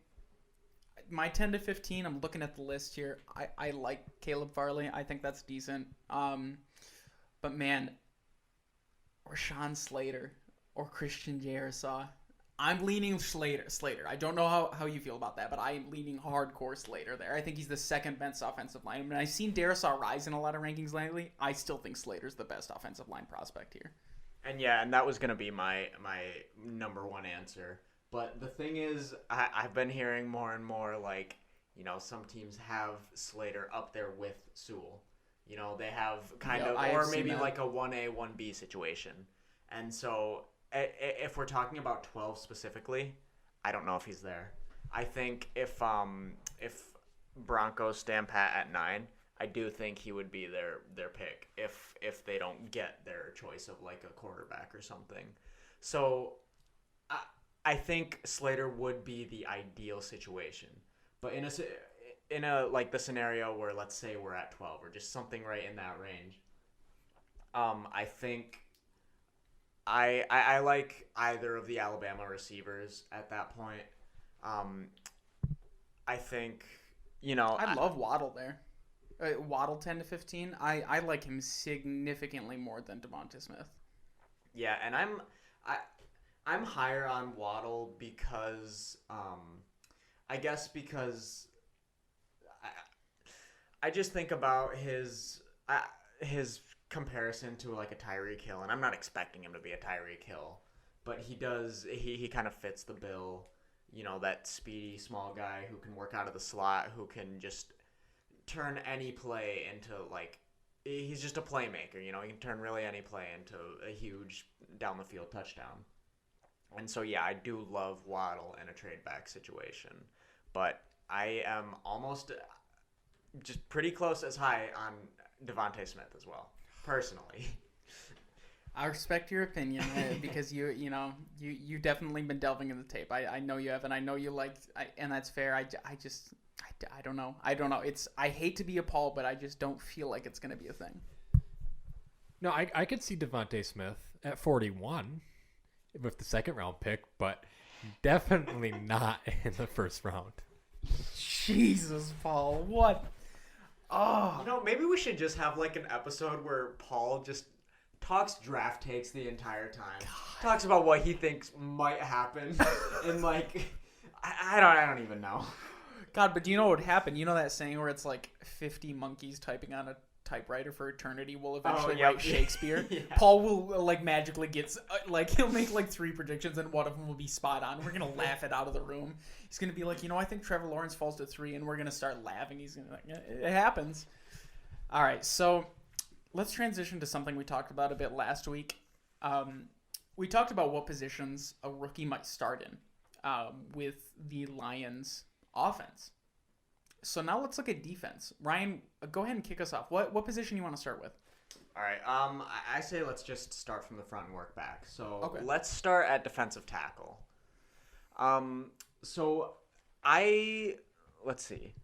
10 to 15, I'm looking at the list here. I like Caleb Farley. I think that's decent. But man... Rashawn Slater or Christian Jerisaw. I'm leaning Slater. I don't know how you feel about that, but I'm leaning hardcore Slater there. I think he's the second best offensive line. I mean, I've seen Jerisaw rise in a lot of rankings lately. I still think Slater's the best offensive line prospect here. And that was going to be my number one answer. But the thing is, I've been hearing more and more some teams have Slater up there with Sewell. They have or maybe a 1A, 1B situation. And so if we're talking about 12 specifically, I don't know if he's there. I think if Broncos stand pat at 9, I do think he would be their pick if they don't get their choice of a quarterback or something. So I think Slater would be the ideal situation. But in a the scenario where let's say we're at 12 or just something right in that range, I think I like either of the Alabama receivers at that point. I think I love Waddle there. Waddle 10 to 15. I like him significantly more than Devonta Smith. Yeah, and I'm higher on Waddle because I just think about his comparison to a Tyreek Hill, and I'm not expecting him to be a Tyreek Hill, but he does. He kind of fits the bill. That speedy small guy who can work out of the slot, who can just turn any play into he's just a playmaker. He can turn really any play into a huge down the field touchdown. And so yeah, I do love Waddle in a trade back situation, but I am almost just pretty close as high on Devontae Smith as well, personally. I respect your opinion because you definitely been delving in the tape. I know you have, and I know you and that's fair. I don't know. I hate to be a Paul, but I just don't feel like it's going to be a thing. No, I could see Devontae Smith at 41 with the second round pick, but definitely not in the first round. Jesus, Paul, what? Oh, Maybe we should just have like an episode where Paul just talks draft takes the entire time. God. Talks about what he thinks might happen, and like, I don't even know. God, but do you know what would happen? You know that saying where it's like 50 monkeys typing on a typewriter for eternity will eventually write Shakespeare? Yeah. Paul will like magically get he'll make like 3 predictions and one of them will be spot on. We're gonna laugh it out of the room. He's gonna be like, I think Trevor Lawrence falls to 3, and we're gonna start laughing. He's gonna it happens. All right, so let's transition to something we talked about a bit last week. We talked about what positions a rookie might start in with the Lions offense. So now let's look at defense. Ryan, go ahead and kick us off. What position you want to start with? All right. I say let's just start from the front and work back. So okay. Let's start at defensive tackle. Let's see.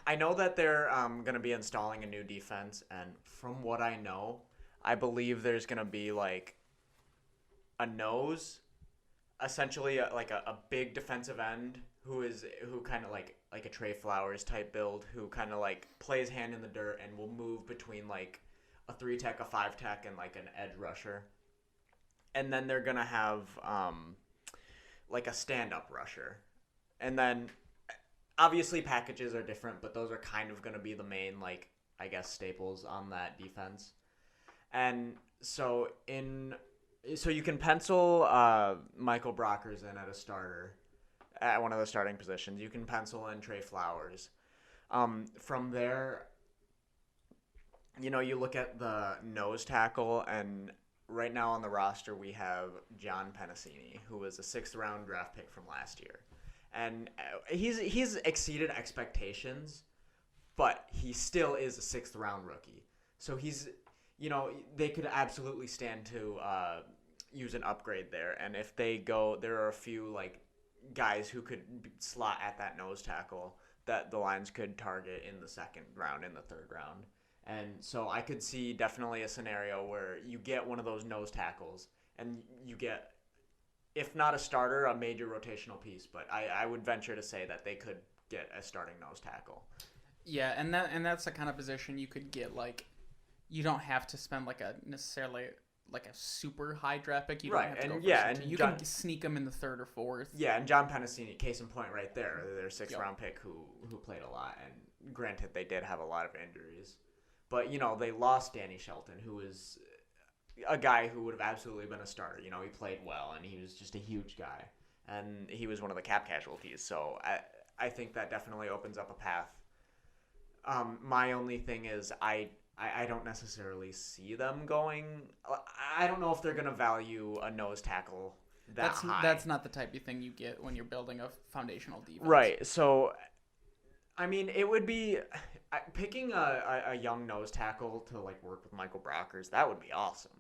I know that they're going to be installing a new defense, and from what I know, I believe there's going to be like a nose, essentially a big defensive end who kind of like a Trey Flowers type build, who kind of like plays hand in the dirt and will move between like a 3-tech, a 5-tech, and like an edge rusher. And then they're going to have like a stand-up rusher. And then obviously packages are different, but those are kind of going to be the main, like, I guess, staples on that defense. And so you can pencil Michael Brockers in at a starter, at one of the starting positions. You can pencil in Trey Flowers. From there, you look at the nose tackle, and right now on the roster we have John Penasini, who was a 6th-round draft pick from last year. And he's exceeded expectations, but he still is a 6th-round rookie. So he's, they could absolutely stand to use an upgrade there. And if they go, there are a few, like, guys who could slot at that nose tackle that the Lions could target in the 2nd round, in the 3rd round. And so I could see definitely a scenario where you get one of those nose tackles and you get, if not a starter, a major rotational piece. But I would venture to say that they could get a starting nose tackle. Yeah, and that's the kind of position you could get. Like, you don't have to spend necessarily a super high draft pick. You don't have to go first. You can sneak them in the 3rd or 4th. Yeah, and John Penasini, case in point, right there, their 6th-round pick who played a lot. And granted, they did have a lot of injuries, but they lost Danny Shelton, who was a guy who would have absolutely been a starter. He played well, and he was just a huge guy, and he was one of the cap casualties. So I think that definitely opens up a path. My only thing is I don't necessarily see them going. I don't know if they're going to value a nose tackle that's high. That's not the type of thing you get when you're building a foundational defense. Right. So, I mean, it would be picking a young nose tackle to like work with Michael Brockers. That would be awesome.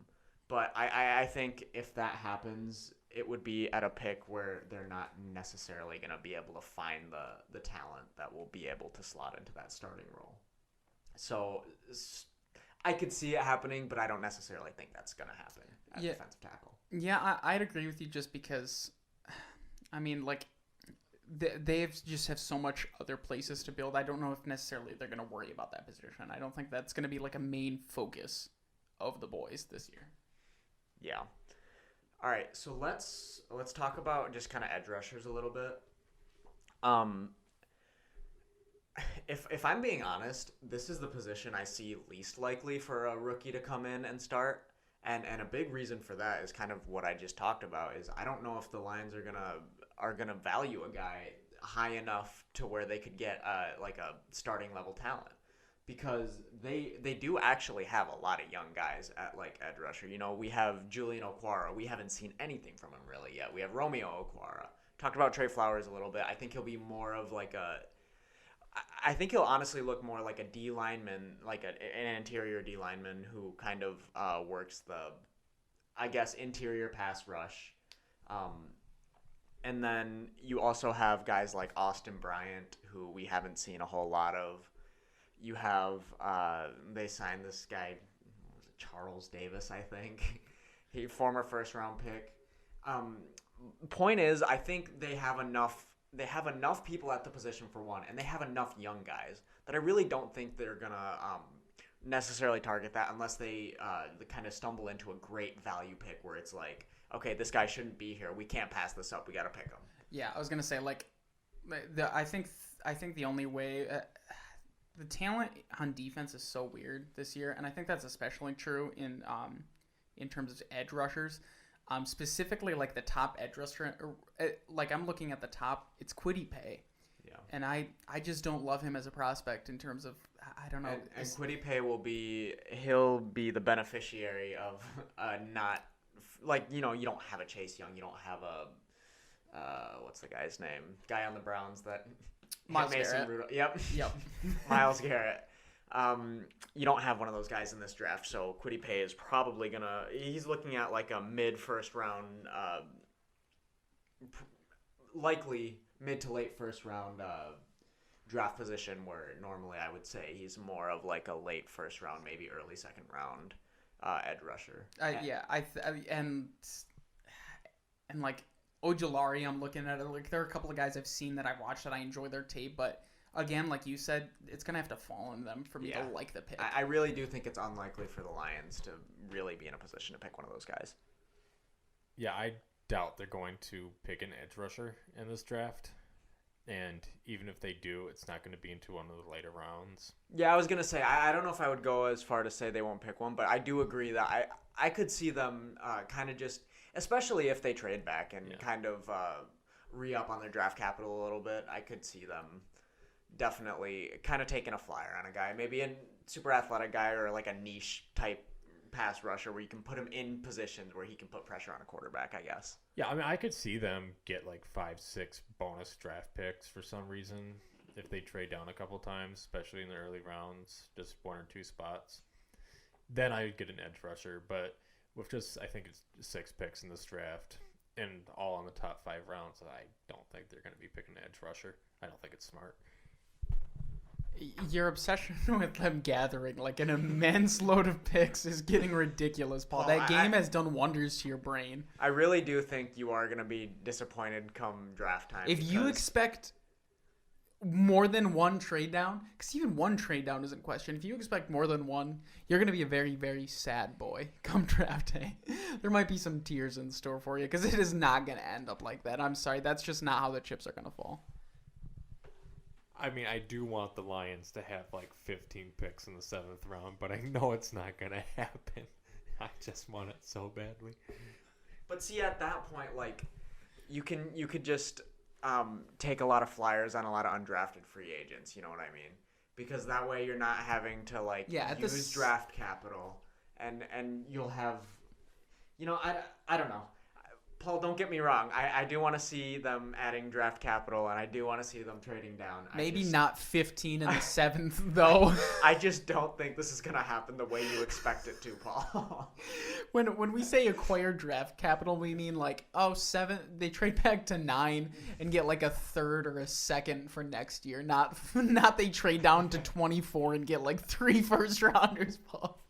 But I think if that happens, it would be at a pick where they're not necessarily going to be able to find the talent that will be able to slot into that starting role. So I could see it happening, but I don't necessarily think that's going to happen at defensive tackle. Yeah, I'd agree with you just because, I mean, like, they just have so much other places to build. I don't know if necessarily they're going to worry about that position. I don't think that's going to be like a main focus of the boys this year. Yeah. All right, so let's talk about just kind of edge rushers a little bit. If I'm being honest, this is the position I see least likely for a rookie to come in and start. And a big reason for that is kind of what I just talked about, is I don't know if the Lions are gonna value a guy high enough to where they could get like a starting level talent, because they do actually have a lot of young guys at like edge rusher. We have Julian Okwara. We haven't seen anything from him really yet. We have Romeo Okwara. Talked about Trey Flowers a little bit. I think he'll be more of like I think he'll honestly look more like a D lineman, like an interior D lineman who kind of works the, I guess, interior pass rush. And then you also have guys like Austin Bryant, who we haven't seen a whole lot of. You have, they signed this guy, was it Charles Davis, I think. He former first-round pick. Point is, I think they have enough people at the position for one, and they have enough young guys that I really don't think they're going to necessarily target that unless they kind of stumble into a great value pick where it's like, okay, this guy shouldn't be here. We can't pass this up. We got to pick him. Yeah, I was gonna say I think the only way the talent on defense is so weird this year, and I think that's especially true in terms of edge rushers. Specifically, like the top edge rusher, like I'm looking at the top, it's Kwity Paye. Yeah. And I just don't love him as a prospect in terms of, I don't know. And Kwity Paye he'll be the beneficiary of not, like, you don't have a Chase Young, you don't have a, what's the guy's name? Guy on the Browns that... Miles Garrett. Yep. Miles Garrett. You don't have one of those guys in this draft, so Kwity Paye is probably he's looking at like a mid-first round, likely mid to late first round draft position, where normally I would say he's more of like a late first round, maybe early second round edge rusher. And like Ojulari, I'm looking at it, like there are a couple of guys I've seen that I've watched that I enjoy their tape, but again, like you said, it's going to have to fall on them for me to like the pick. I really do think it's unlikely for the Lions to really be in a position to pick one of those guys. Yeah, I doubt they're going to pick an edge rusher in this draft. And even if they do, it's not going to be into one of the later rounds. Yeah, I was going to say, I don't know if I would go as far to say they won't pick one, but I do agree that I could see them kind of just, especially if they trade back and kind of re-up on their draft capital a little bit, I could see them definitely kind of taking a flyer on a guy, maybe a super athletic guy or like a niche type pass rusher where you can put him in positions where he can put pressure on a quarterback, I guess. Yeah, I mean, I could see them get like 5-6 bonus draft picks for some reason if they trade down a couple times, especially in the early rounds, just 1 or 2 spots. Then I would get an edge rusher, but with just, I think it's 6 picks in this draft and all in the top 5 rounds, I don't think they're going to be picking an edge rusher. I don't think it's smart. Your obsession with them gathering like an immense load of picks is getting ridiculous, Paul. That game has done wonders to your brain. I really do think you are going to be disappointed come draft time. If you expect more than one trade down, because even one trade down isn't questioned. If you expect more than one, you're going to be a very, very sad boy come draft day. There might be some tears in store for you because it is not going to end up like that. I'm sorry. That's just not how the chips are going to fall. I mean, I do want the Lions to have like 15 picks in the 7th round, but I know it's not going to happen. I just want it so badly. But see, at that point, like, you could just take a lot of flyers on a lot of undrafted free agents. You know what I mean? Because that way you're not having to like use draft capital, and you'll have, I don't know. Paul, don't get me wrong. I do want to see them adding draft capital, and I do want to see them trading down. Maybe not 15 in the 7th, though. I just don't think this is going to happen the way you expect it to, Paul. When we say acquire draft capital, we mean like, 7, they trade back to 9 and get like a 3rd or a 2nd for next year. Not they trade down to 24 and get like 3 first-rounders, Paul.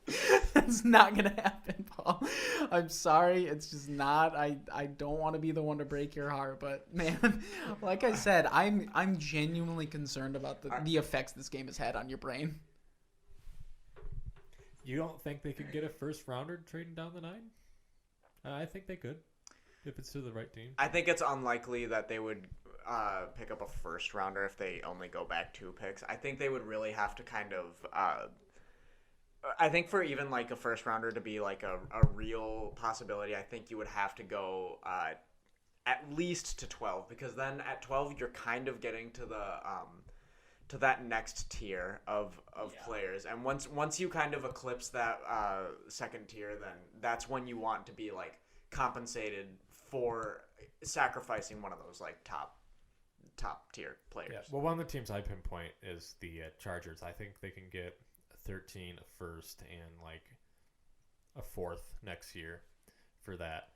That's not going to happen, Paul. I'm sorry. It's just not. I don't want to be the one to break your heart, but man, like I said, I'm genuinely concerned about the effects this game has had on your brain. You don't think they could get a first rounder trading down the 9? I think they could if it's to the right team. I think it's unlikely that they would pick up a first rounder if they only go back 2 picks. I think they would really have to kind of I think for even like a first rounder to be like a real possibility, I think you would have to go at least to 12, because then at 12 you're kind of getting to the to that next tier of players, and once you kind of eclipse that second tier, then that's when you want to be like compensated for sacrificing one of those like top top tier players. Yeah. Well, one of the teams I pinpoint is the Chargers. I think they can get a 13, a first, and like a fourth next year for that.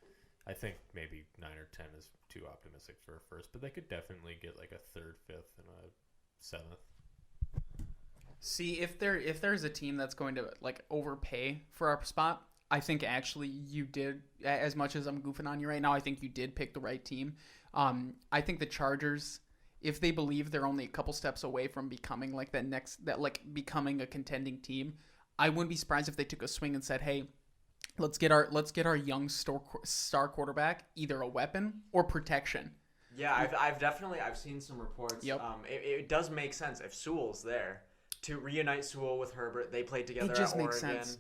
I think maybe 9 or 10 is too optimistic for a first, but they could definitely get like a third, fifth, and a seventh. See, if there's a team that's going to like overpay for our spot, I think actually you did. As much as I'm goofing on you right now, I think you did pick the right team. I think the Chargers, if they believe they're only a couple steps away from becoming like becoming a contending team, I wouldn't be surprised if they took a swing and said, "Hey, let's get our young star quarterback either a weapon or protection." Yeah, I've seen some reports. Yep. It does make sense if Sewell's there to reunite Sewell with Herbert. They played together It just at makes Oregon. sense.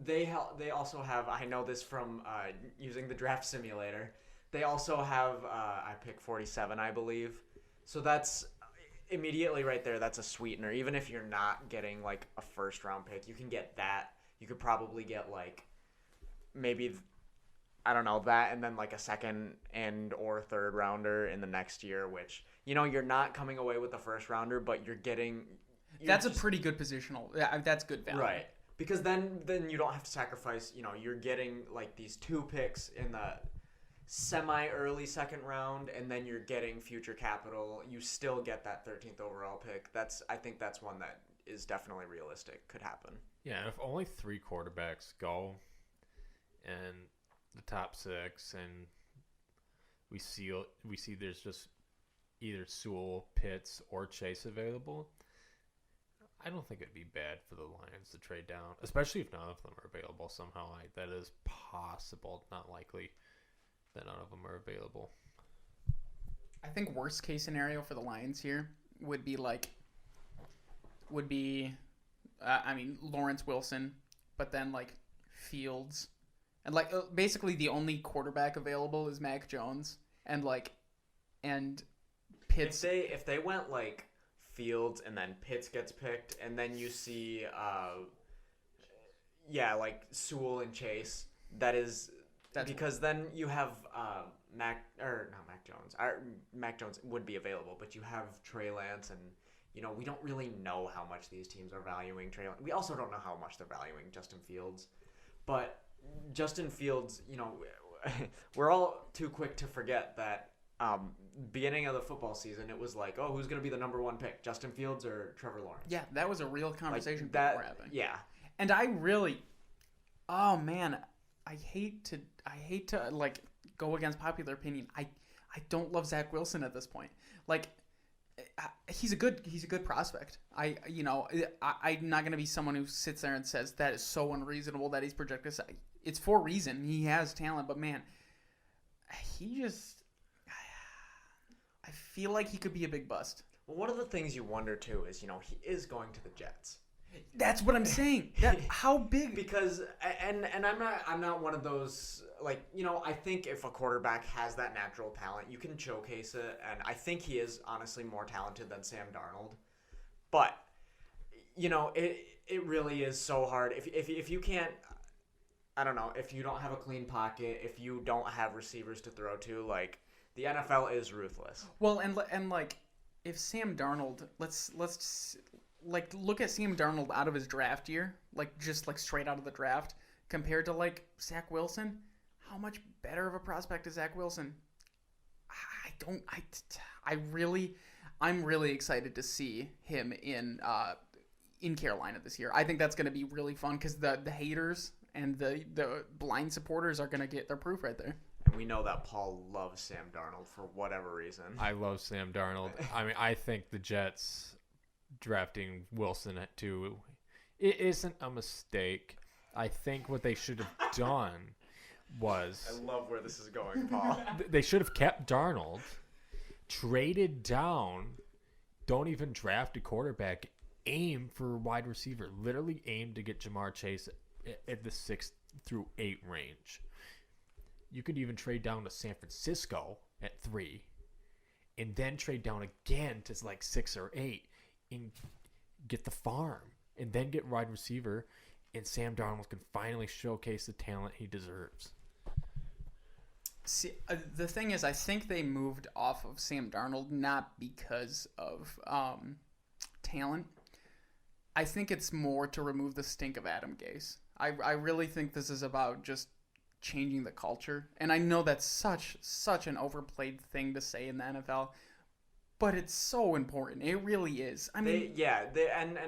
They also have, I know this from using the draft simulator. They also have I pick 47, I believe. So that's immediately right there. That's a sweetener. Even if you're not getting like a first round pick, you can get that. You could probably get like maybe, I don't know, that and then like a second and or third rounder in the next year, which, you know, you're not coming away with the first rounder, but you're getting. That's a pretty good positional. Yeah, that's good value. Right. Because then you don't have to sacrifice, you know, you're getting like these 2 picks in the semi-early second round, and then you're getting future capital. You still get that 13th overall pick. I think that's one that is definitely realistic, could happen. Yeah, and if only 3 quarterbacks go and the top 6, and we see there's just either Sewell, Pitts, or Chase available, I don't think it'd be bad for the Lions to trade down, especially if none of them are available somehow. That is possible, not likely that none of them are available. I think worst case scenario for the Lions here would be Lawrence Wilson, but then like Fields, and like basically the only quarterback available is Mac Jones, and Pitts. If they went like Fields and then Pitts gets picked, and then you see like Sewell and Chase, that's because then you have Mac Jones. Mac Jones would be available, but you have Trey Lance, and you know, we don't really know how much these teams are valuing Trey Lance. We also don't know how much they're valuing Justin Fields. But Justin Fields, you know, we're all too quick to forget that beginning of the football season, it was like, oh, who's going to be the number 1 pick, Justin Fields or Trevor Lawrence? Yeah, that was a real conversation that we're having. Yeah. And I hate to like go against popular opinion. I don't love Zach Wilson at this point. Like, he's a good prospect. I'm not going to be someone who sits there and says that is so unreasonable that he's projected. It's for a reason. He has talent, but man, I feel like he could be a big bust. Well, one of the things you wonder too is, you know, he is going to the Jets. That's what I'm saying. How big? Because and I'm not one of those, like, you know, I think if a quarterback has that natural talent, you can showcase it, and I think he is honestly more talented than Sam Darnold. But you know, it really is so hard if you can't, I don't know, if you don't have a clean pocket, if you don't have receivers to throw to, like, the NFL is ruthless. Well, and like, if Sam Darnold, let's like look at Sam Darnold out of his draft year, like just like straight out of the draft, compared to like Zach Wilson. How much better of a prospect is Zach Wilson? I'm really excited to see him in Carolina this year. I think that's going to be really fun because the haters and the blind supporters are going to get their proof right there. And we know that Paul loves Sam Darnold for whatever reason. I love Sam Darnold. I mean, I think the Jets drafting Wilson at 2, it isn't a mistake. I think what they should have done was... I love where this is going, Paul. They should have kept Darnold, traded down, don't even draft a quarterback, aim for a wide receiver, literally aim to get Jamar Chase at the 6 through 8 range. You could even trade down to San Francisco at 3 and then trade down again to like 6 or 8 and get the farm and then get wide receiver, and Sam Darnold can finally showcase the talent he deserves. See, the thing is, I think they moved off of Sam Darnold not because of talent. I think it's more to remove the stink of Adam Gase. I really think this is about just changing the culture. And I know that's such an overplayed thing to say in the NFL, but it's so important. It really is. I mean, and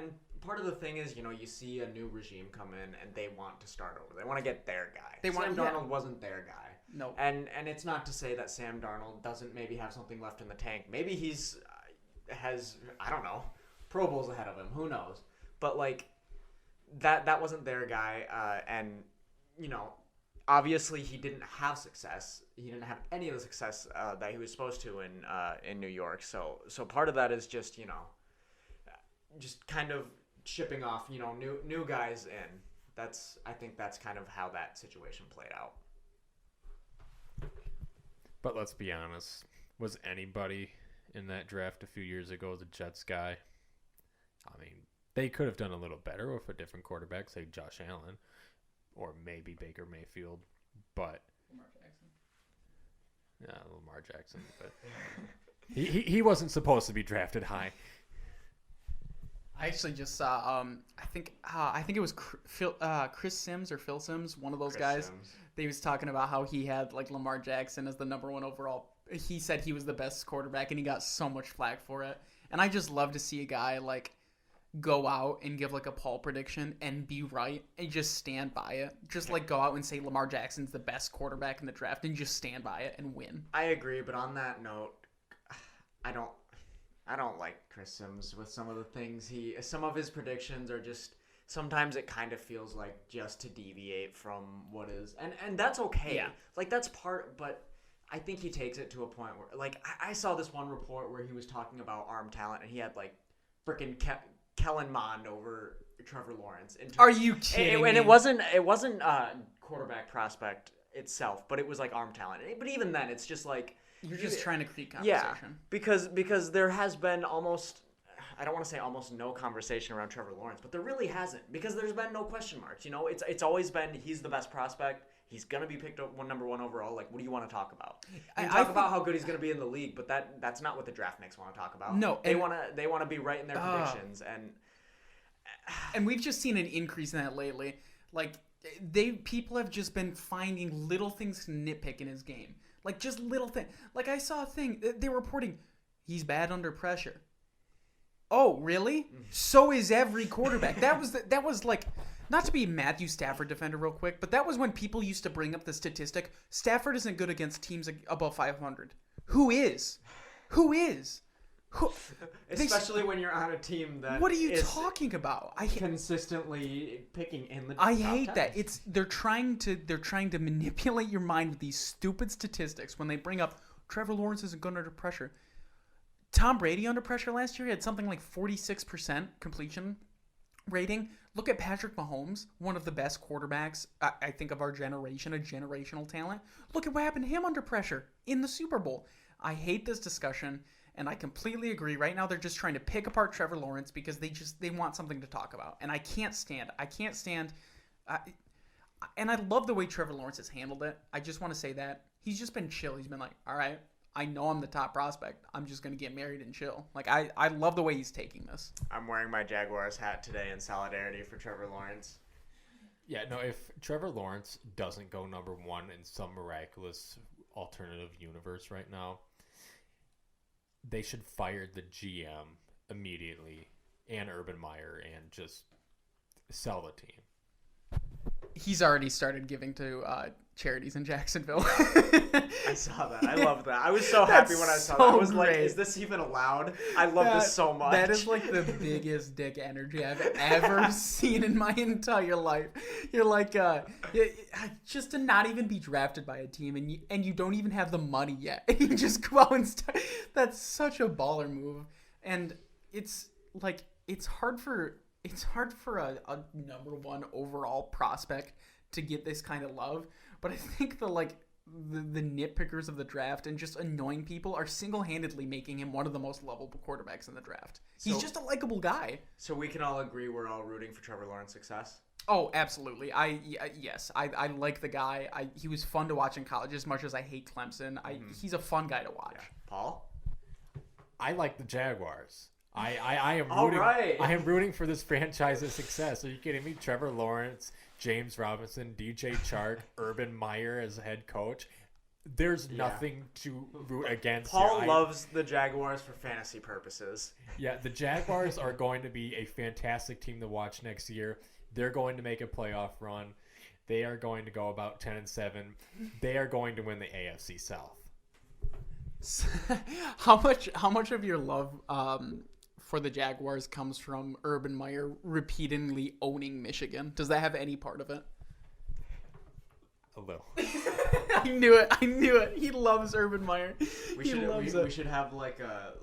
part of the thing is, you see a new regime come in and they want to start over. They want to get their guy. Sam Darnold wasn't their guy. No. And it's not to say that Sam Darnold doesn't maybe have something left in the tank. Maybe has I don't know, Pro Bowls ahead of him. Who knows? But like that wasn't their guy, and obviously he didn't have success. He didn't have any of the success that he was supposed to in New York. So part of that is just just kind of shipping off new guys in. I think that's kind of how that situation played out. But let's be honest, was anybody in that draft a few years ago the Jets guy? I mean, they could have done a little better with a different quarterback, say Josh Allen, or maybe Baker Mayfield, but Lamar Jackson, but he wasn't supposed to be drafted high. I actually just saw. I think it was Chris Sims or Phil Sims, one of those guys. Sims. He was talking about how he had like Lamar Jackson as the number one overall. He said he was the best quarterback, and he got so much flack for it. And I just love to see a guy like go out and give like a poll prediction and be right and just stand by it. Just like go out and say Lamar Jackson's the best quarterback in the draft and just stand by it and win. I agree, but on that note, I don't like Chris Sims with some of the things some of his predictions are just, sometimes it kind of feels like just to deviate from what is, and that's okay. Yeah. Like that's part, but I think he takes it to a point where, like, I saw this one report where he was talking about arm talent and he had like freaking Kellen Mond over Trevor Lawrence. Are you kidding me? And it wasn't quarterback prospect itself, but it was like arm talent. But even then, it's just like, you're just trying to create conversation. Yeah, because there has been almost, I don't want to say almost no conversation around Trevor Lawrence, but there really hasn't, because there's been no question marks. It's always been he's the best prospect. He's going to be picked up number one overall. Like, what do you want to talk about? You talk about how good he's going to be in the league, but that's not what the draft nicks want to talk about. No. They want to be right in their predictions. And we've just seen an increase in that lately. Like, people have just been finding little things to nitpick in his game. Like, just little things. Like, I saw a thing. They were reporting he's bad under pressure. Oh, really? So is every quarterback. That was like, not to be a Matthew Stafford defender real quick, but that was when people used to bring up the statistic, Stafford isn't good against teams above 500. Who is? Especially when you're on a team that what are you talking about? Consistently picking in the I top hate 10s. that. They're trying to manipulate your mind with these stupid statistics when they bring up Trevor Lawrence isn't good under pressure. Tom Brady under pressure last year, he had something like 46% completion rating. Look at Patrick Mahomes, one of the best quarterbacks, I think, of our generation, a generational talent. Look at what happened to him under pressure in the Super Bowl. I hate this discussion, and I completely agree. Right now, they're just trying to pick apart Trevor Lawrence because they want something to talk about, and I can't stand. And I love the way Trevor Lawrence has handled it. I just want to say that he's just been chill. He's been like, all right, I know I'm the top prospect. I'm just going to get married and chill. Like, I love the way he's taking this. I'm wearing my Jaguars hat today in solidarity for Trevor Lawrence. Yeah, no, if Trevor Lawrence doesn't go number one in some miraculous alternative universe right now, they should fire the GM immediately and Urban Meyer and just sell the team. He's already started giving to charities in Jacksonville. I saw that. I love that. I was so happy when I saw that. I was like, is this even allowed? I love this so much. That is like the biggest dick energy I've ever seen in my entire life. You're like, just to not even be drafted by a team and you don't even have the money yet. And you just go out and start. That's such a baller move. And it's like, it's hard for a number one overall prospect to get this kind of love. But I think the nitpickers of the draft and just annoying people are single-handedly making him one of the most lovable quarterbacks in the draft. He's just a likable guy. So we can all agree we're all rooting for Trevor Lawrence's success? Oh, absolutely. Yes, I like the guy. He was fun to watch in college as much as I hate Clemson. He's a fun guy to watch. Yeah. Paul? I like the Jaguars. I am All rooting. right. I am rooting for this franchise's success. Are you kidding me? Trevor Lawrence, James Robinson, DJ Chark, Urban Meyer as head coach. There's nothing to root against. Paul here. loves the Jaguars for fantasy purposes. Yeah, the Jaguars are going to be a fantastic team to watch next year. They're going to make a playoff run. They are going to go about 10-7. They are going to win the AFC South. How much of your love for the Jaguars comes from Urban Meyer repeatedly owning Michigan? Does that have any part of it? A little. I knew it. He loves Urban Meyer. We He should have like a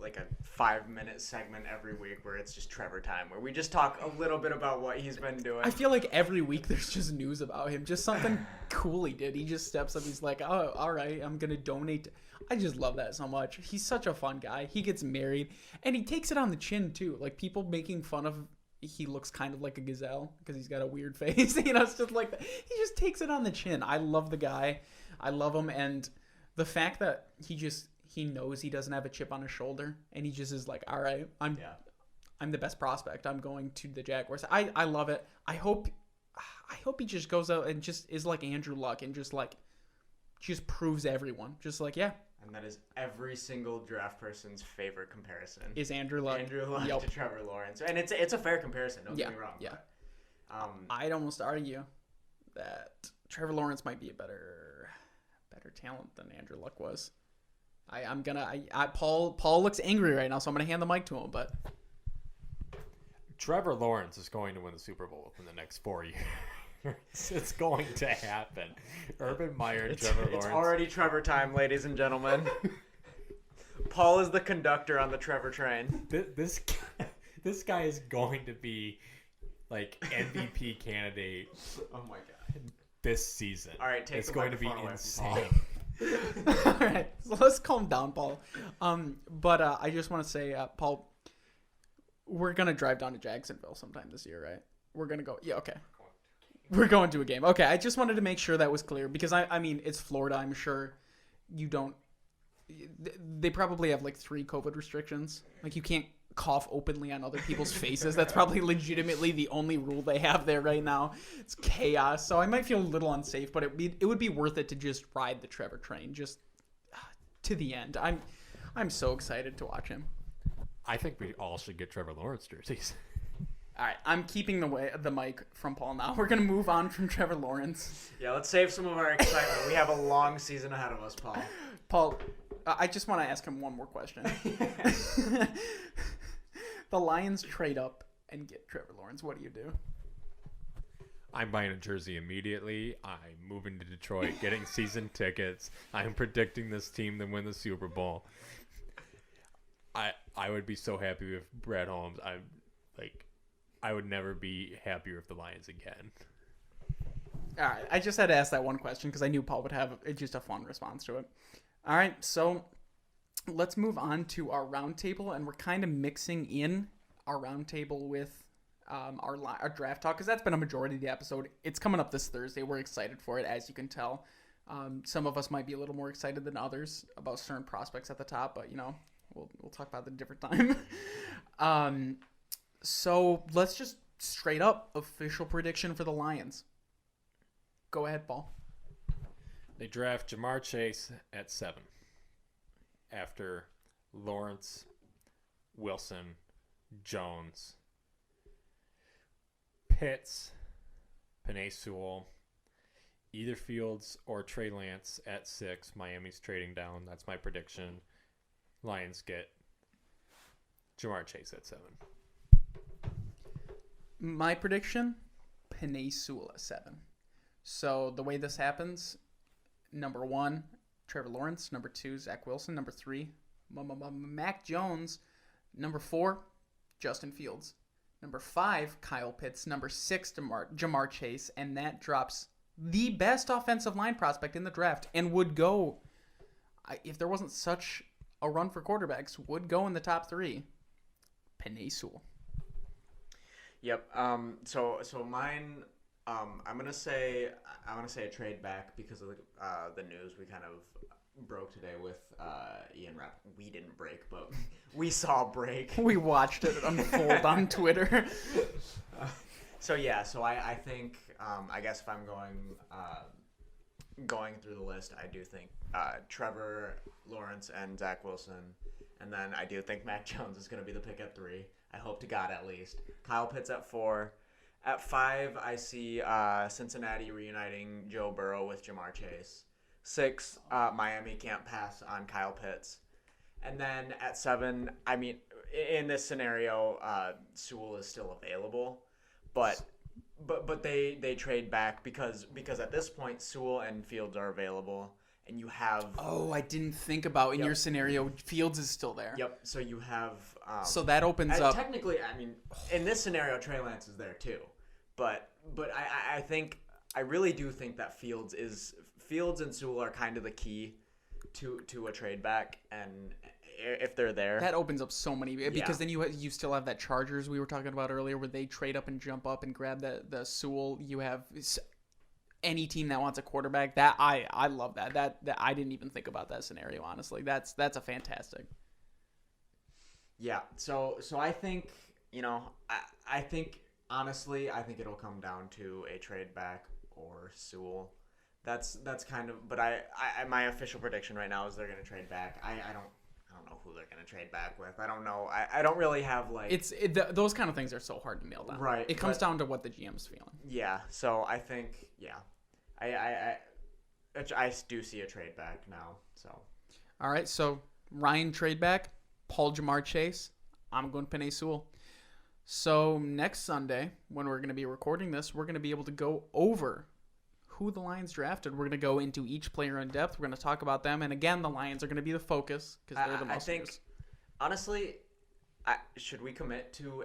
5-minute segment every week where it's just Trevor time, where we just talk a little bit about what he's been doing. I feel like every week there's just news about him. Just something cool he did. He just steps up. He's like, oh, all right, I'm going to donate. I just love that so much. He's such a fun guy. He gets married. And he takes it on the chin, too. Like, people making fun of he looks kind of like a gazelle because he's got a weird face. It's just like that. He just takes it on the chin. I love the guy. I love him. And the fact that he knows he doesn't have a chip on his shoulder. And he just is like, all right, I'm the best prospect. I'm going to the Jaguars. I love it. I hope he just goes out and just is like Andrew Luck and just proves everyone. Just like, yeah. And that is every single draft person's favorite comparison. Is Andrew Luck. Andrew Luck to Trevor Lawrence. And it's a fair comparison, don't get me wrong. Yeah. But, I'd almost argue that Trevor Lawrence might be a better talent than Andrew Luck was. Paul looks angry right now, so I'm gonna hand the mic to him, but Trevor Lawrence is going to win the Super Bowl in the next 4 years. It's going to happen. Urban Meyer and Trevor Lawrence. It's already Trevor time, ladies and gentlemen. Paul is the conductor on the Trevor train. This guy is going to be like MVP candidate. Oh my god. This season. All right, take it's the going to be microphone away from insane. all right, so let's calm down, Paul. But I just want to say, Paul, we're gonna drive down to Jacksonville sometime this year, right? We're gonna go. Yeah, okay. We're going to a game. Okay, I just wanted to make sure that was clear because I mean it's Florida. I'm sure you don't. They probably have like 3 COVID restrictions. Like you can't cough openly on other people's faces. That's probably legitimately the only rule they have there right now. It's chaos. So I might feel a little unsafe, but it would be worth it to just ride the Trevor train just to the end. I'm so excited to watch him. I think we all should get Trevor Lawrence jerseys. All right, I'm keeping the mic from Paul now. We're going to move on from Trevor Lawrence. Yeah, let's save some of our excitement. We have a long season ahead of us, Paul. Paul, I just want to ask him one more question. The Lions trade up and get Trevor Lawrence. What do you do? I'm buying a jersey immediately. I'm moving to Detroit, getting season tickets. I'm predicting this team to win the Super Bowl. I would be so happy with Brad Holmes. I would never be happier with the Lions again. All right, I just had to ask that one question because I knew Paul would have just a fun response to it. All right, so let's move on to our roundtable, and we're kind of mixing in our roundtable with our draft talk because that's been a majority of the episode. It's coming up this Thursday. We're excited for it, as you can tell. Some of us might be a little more excited than others about certain prospects at the top, but we'll talk about that at a different time. So let's just straight up official prediction for the Lions. Go ahead, Paul. They draft Jamar Chase at 7 after Lawrence, Wilson, Jones, Pitts, Penei Sewell, either Fields or Trey Lance at 6. Miami's trading down. That's my prediction. Lions get Jamar Chase at 7. My prediction, Penei Sewell at 7. So the way this happens, number 1, Trevor Lawrence. Number 2, Zach Wilson. Number 3, Mac Jones. Number 4, Justin Fields. Number 5, Kyle Pitts. Number 6, Jamar Chase. And that drops the best offensive line prospect in the draft and would go, if there wasn't such a run for quarterbacks, would go in the top 3, Penei Sewell. Yep. So mine, I'm gonna say a trade back because of the news we kind of broke today with Ian Rapp. We didn't break, but we saw break. We watched it unfold on Twitter. So I think I guess if I'm going through the list, I do think Trevor Lawrence and Zach Wilson, and then I do think Mac Jones is going to be the pick at 3. I hope to God at least. Kyle Pitts at 4. At 5, I see Cincinnati reuniting Joe Burrow with Jamar Chase. 6, Miami can't pass on Kyle Pitts. And then at 7, I mean, in this scenario, Sewell is still available, but they trade back because at this point Sewell and Fields are available, and you have. Oh, I didn't think about in your scenario. Fields is still there. Yep. So you have. So that opens up. Technically, I mean, in this scenario, Trey Lance is there too, but I really do think that Fields and Sewell are kind of the key to a trade back, and if they're there, that opens up so many because then you still have that Chargers we were talking about earlier where they trade up and jump up and grab the Sewell. You have any team that wants a quarterback. That I love that I didn't even think about that scenario, honestly. That's a fantastic. Yeah. So I think, I think honestly, I think it'll come down to a trade back or Sewell. That's kind of, but I my official prediction right now is they're going to trade back. I don't know who they're going to trade back with. I don't know. I don't really have those kind of things are so hard to nail down. Right. It comes down to what the GM's feeling. Yeah. So I think, I do see a trade back now. So. All right. So Ryan trade back, Paul Jamar Chase. I'm going Penei Sewell. So next Sunday, when we're going to be recording this, we're going to be able to go over who the Lions drafted. We're going to go into each player in depth. We're going to talk about them. And again, the Lions are going to be the focus because they're the most. I think, honestly, should we commit to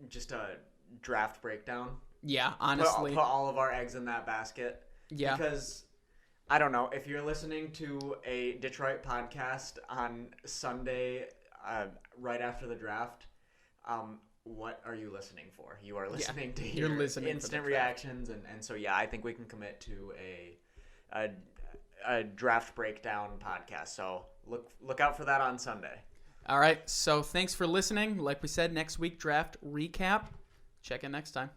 just a draft breakdown? Yeah, honestly. Put all of our eggs in that basket. Yeah. Because, I don't know, if you're listening to a Detroit podcast on Sunday right after the draft, what are you listening for? You are listening to you're listening instant reactions, and so I think we can commit to a draft breakdown podcast. So look out for that on Sunday. All right. So thanks for listening. Like we said, next week draft recap. Check in next time.